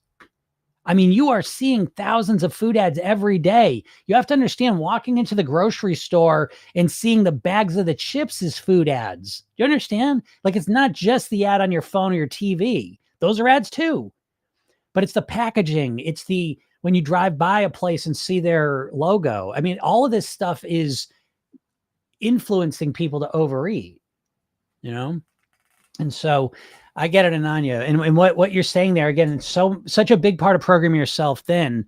I mean, you are seeing thousands of food ads every day. You have to understand, walking into the grocery store and seeing the bags of the chips is food ads. Do you understand? Like, it's not just the ad on your phone or your TV. Those are ads too. But it's the packaging. It's the when you drive by a place and see their logo. I mean, all of this stuff is influencing people to overeat, you know? And so I get it, Ananya. And what you're saying there, again, it's such a big part of programming yourself thin.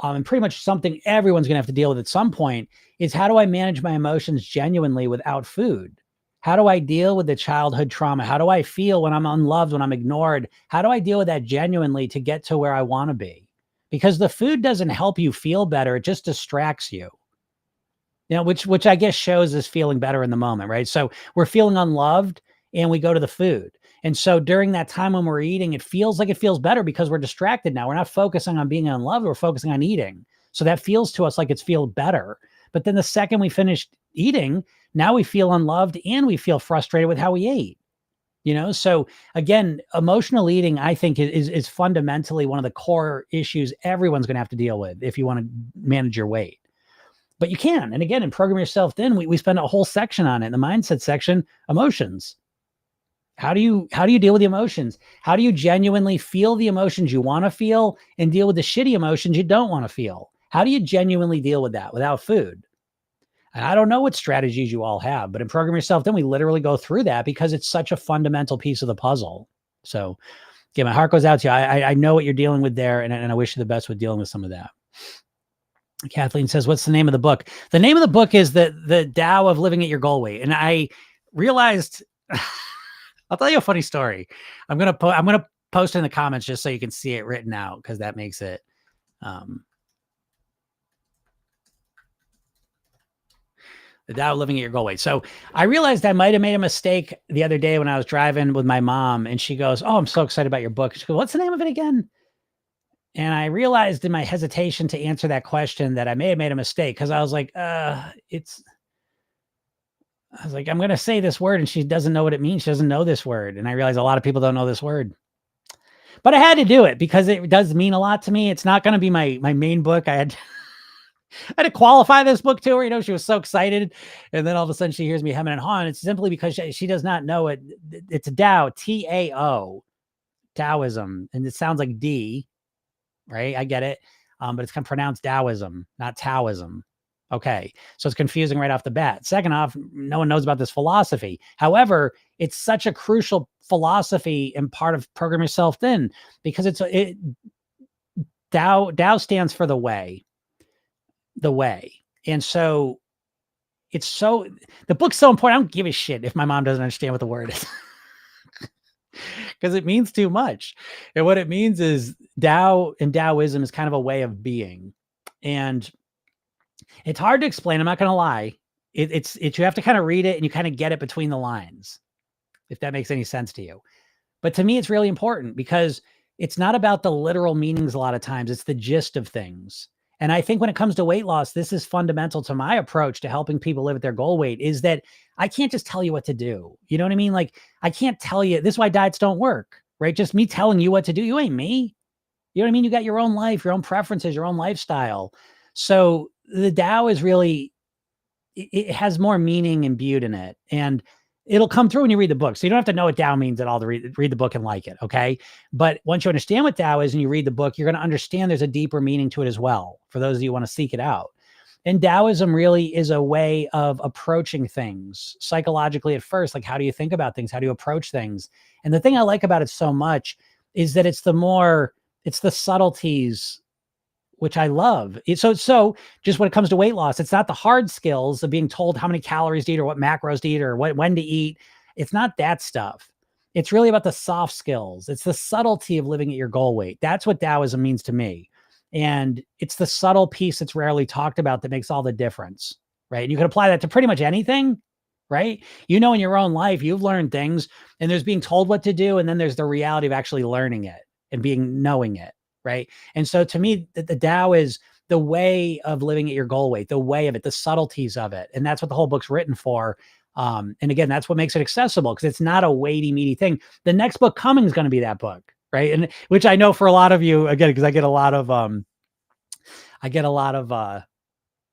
And pretty much something everyone's going to have to deal with at some point is, how do I manage my emotions genuinely without food? How do I deal with the childhood trauma? How do I feel when I'm unloved, when I'm ignored? How do I deal with that genuinely to get to where I want to be? Because the food doesn't help you feel better. It just distracts you. You know, which I guess shows us feeling better in the moment, right? So we're feeling unloved and we go to the food. And so during that time when we're eating, it feels better because we're distracted now. We're not focusing on being unloved, we're focusing on eating. So that feels to us like it's feel better. But then the second we finish eating, now we feel unloved and we feel frustrated with how we ate. You know, so again, emotional eating, I think, is fundamentally one of the core issues everyone's going to have to deal with if you want to manage your weight. But you can. And again, in Program Yourself Thin, we spend a whole section on it. In the mindset section, emotions. How do you deal with the emotions? How do you genuinely feel the emotions you want to feel and deal with the shitty emotions you don't want to feel? How do you genuinely deal with that without food? And I don't know what strategies you all have, but in Program Yourself Thin, we literally go through that because it's such a fundamental piece of the puzzle. So again, my heart goes out to you. I know what you're dealing with there, and I wish you the best with dealing with some of that. Kathleen says, what's the name of the book? The name of the book is the Tao of Living at Your Goal Weight. And I realized, I'll tell you a funny story. I'm going to post in the comments just so you can see it written out, because that makes it, the Tao of Living at Your Goal Weight. So I realized I might've made a mistake the other day when I was driving with my mom, and she goes, "Oh, I'm so excited about your book." She goes, "What's the name of it again?" And I realized in my hesitation to answer that question that I may have made a mistake, because I was like, I'm going to say this word and she doesn't know what it means. She doesn't know this word. And I realized a lot of people don't know this word, but I had to do it because it does mean a lot to me. It's not going to be my main book. I had to qualify this book to her. You know, she was so excited. And then all of a sudden she hears me hemming and hawing. It's simply because she does not know it. It's a Tao, T-A-O, Taoism. And it sounds like D, right? I get it. But it's kind of pronounced Taoism, not Taoism. Okay. So it's confusing right off the bat. Second off, no one knows about this philosophy. However, it's such a crucial philosophy and part of Program Yourself Thin, because Tao stands for the way. And so the book's so important. I don't give a shit if my mom doesn't understand what the word is. Because it means too much. And what it means is Tao and Taoism is kind of a way of being. And it's hard to explain. I'm not going to lie. It's you have to kind of read it and you kind of get it between the lines, if that makes any sense to you. But to me, it's really important because it's not about the literal meanings a lot of times. It's the gist of things. And I think when it comes to weight loss, this is fundamental to my approach to helping people live at their goal weight, is that I can't just tell you what to do. You know what I mean? Like, I can't tell you, this is why diets don't work, right? Just me telling you what to do. You ain't me. You know what I mean? You got your own life, your own preferences, your own lifestyle. So the Tao is really, it has more meaning imbued in it. And it'll come through when you read the book. So you don't have to know what Tao means at all to read the book and like it. Okay. But once you understand what Tao is and you read the book, you're going to understand there's a deeper meaning to it as well, for those of you who want to seek it out. And Taoism really is a way of approaching things psychologically at first. Like, how do you think about things? How do you approach things? And the thing I like about it so much is that it's the subtleties, which I love. So just when it comes to weight loss, it's not the hard skills of being told how many calories to eat or what macros to eat or when to eat. It's not that stuff. It's really about the soft skills. It's the subtlety of living at your goal weight. That's what Taoism means to me. And it's the subtle piece that's rarely talked about that makes all the difference, right? And you can apply that to pretty much anything, right? You know, in your own life, you've learned things, and there's being told what to do. And then there's the reality of actually learning it and knowing it. Right. And so to me, the Tao is the way of living at your goal weight, the way of it, the subtleties of it. And that's what the whole book's written for. And again, that's what makes it accessible, because it's not a weighty, meaty thing. The next book coming is going to be that book. Right. And which I know for a lot of you, again, because I get a lot of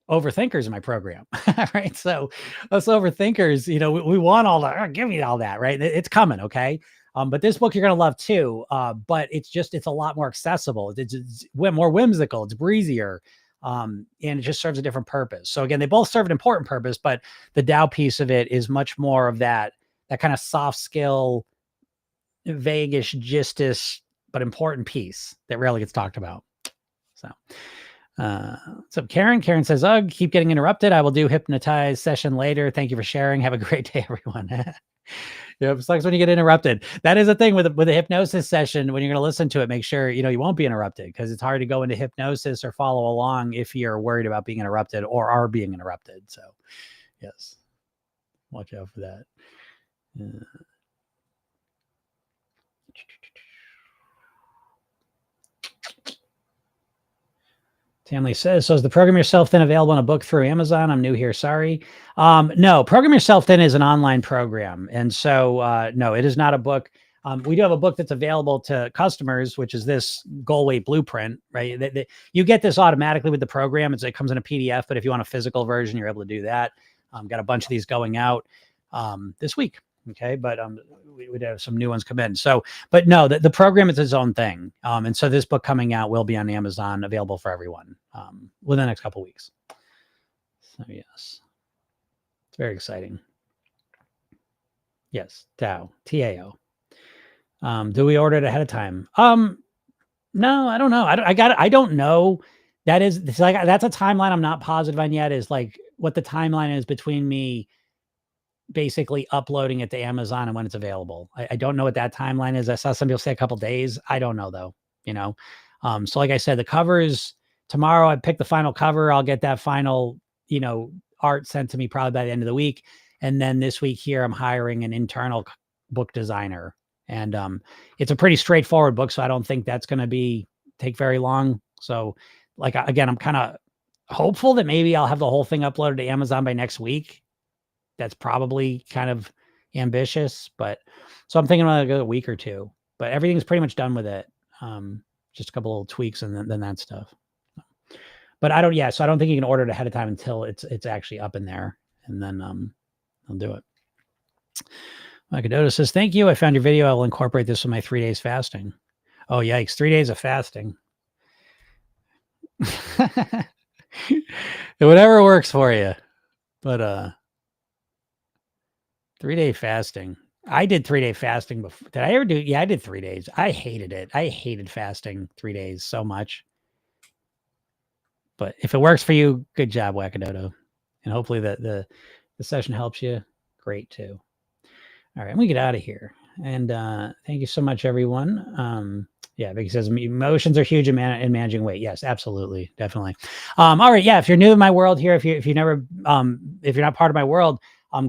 overthinkers in my program. Right. So us overthinkers, you know, we want all that. Give me all that. Right. It's coming. Okay. But this book you're going to love too. But it's a lot more accessible. It's more whimsical. It's breezier. And it just serves a different purpose. So again, they both serve an important purpose, but the Tao piece of it is much more of that kind of soft skill, vaguish, gistish, but important piece that rarely gets talked about. So, what's up, Karen? Karen says, "Ugh, keep getting interrupted. I will do hypnotize session later. Thank you for sharing. Have a great day, everyone." Yeah, it sucks when you get interrupted. That is a thing with a hypnosis session. When you're going to listen to it, make sure you won't be interrupted, because it's hard to go into hypnosis or follow along if you're worried about being interrupted or are being interrupted. So, yes, watch out for that. Stanley says, so is the Program Yourself Thin available in a book through Amazon? I'm new here. Sorry. No, Program Yourself Thin is an online program. And so, no, it is not a book. We do have a book that's available to customers, which is this goal weight blueprint, right? You get this automatically with the program. It comes in a PDF, but if you want a physical version, you're able to do that. Got a bunch of these going out this week. Okay. But we'd have some new ones come in. So, but no, the program is its own thing. And so this book coming out will be on Amazon, available for everyone within the next couple of weeks. So yes, it's very exciting. Yes. Tao, T-A-O. Do we order it ahead of time? No, I don't know. I don't know. That's a timeline I'm not positive on yet, is like what the timeline is between me basically uploading it to Amazon and when it's available. I don't know what that timeline is. I saw some people say a couple days. I don't know though, So like I said, the covers tomorrow, I pick the final cover. I'll get that final, art sent to me probably by the end of the week. And then this week here, I'm hiring an internal book designer, and it's a pretty straightforward book. So I don't think that's going to take very long. So like, again, I'm kind of hopeful that maybe I'll have the whole thing uploaded to Amazon by next week. That's probably kind of ambitious, but so I'm thinking about a week or two, but everything's pretty much done with it. Just a couple little tweaks and then that stuff. But so I don't think you can order it ahead of time until it's actually up in there, and then I'll do it. Makadoda says, thank you. I found your video. I will incorporate this with my 3 days fasting. Oh, yikes. 3 days of fasting. Whatever works for you. But 3-day fasting. I did 3-day fasting before. Did I ever do? Yeah, I did 3 days. I hated it. I hated fasting 3 days so much. But if it works for you, good job, Wackadodo. And hopefully the session helps you. Great too. All right, I'm gonna get out of here. And thank you so much, everyone. Yeah, Vicky says emotions are huge in managing weight. Yes, absolutely, definitely. All right, yeah. If you're new to my world here, if you're not part of my world,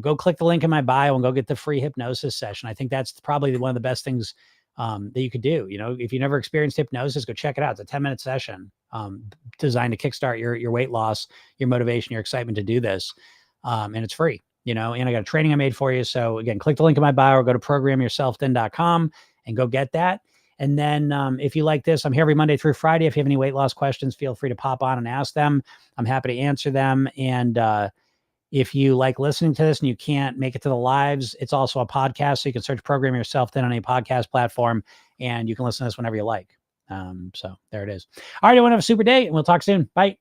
go click the link in my bio and go get the free hypnosis session. I think that's probably one of the best things that you could do. If you never experienced hypnosis, go check it out. It's a 10-minute session designed to kickstart your weight loss, your motivation, your excitement to do this. And it's free, and I got a training I made for you. So again, click the link in my bio or go to programyourselfthin.com and go get that. And then if you like this, I'm here every Monday through Friday. If you have any weight loss questions, feel free to pop on and ask them. I'm happy to answer them. And if you like listening to this and you can't make it to the lives, it's also a podcast. So you can search Program Yourself Thin on a podcast platform, and you can listen to this whenever you like. So there it is. All right, everyone, have a super day, and we'll talk soon. Bye.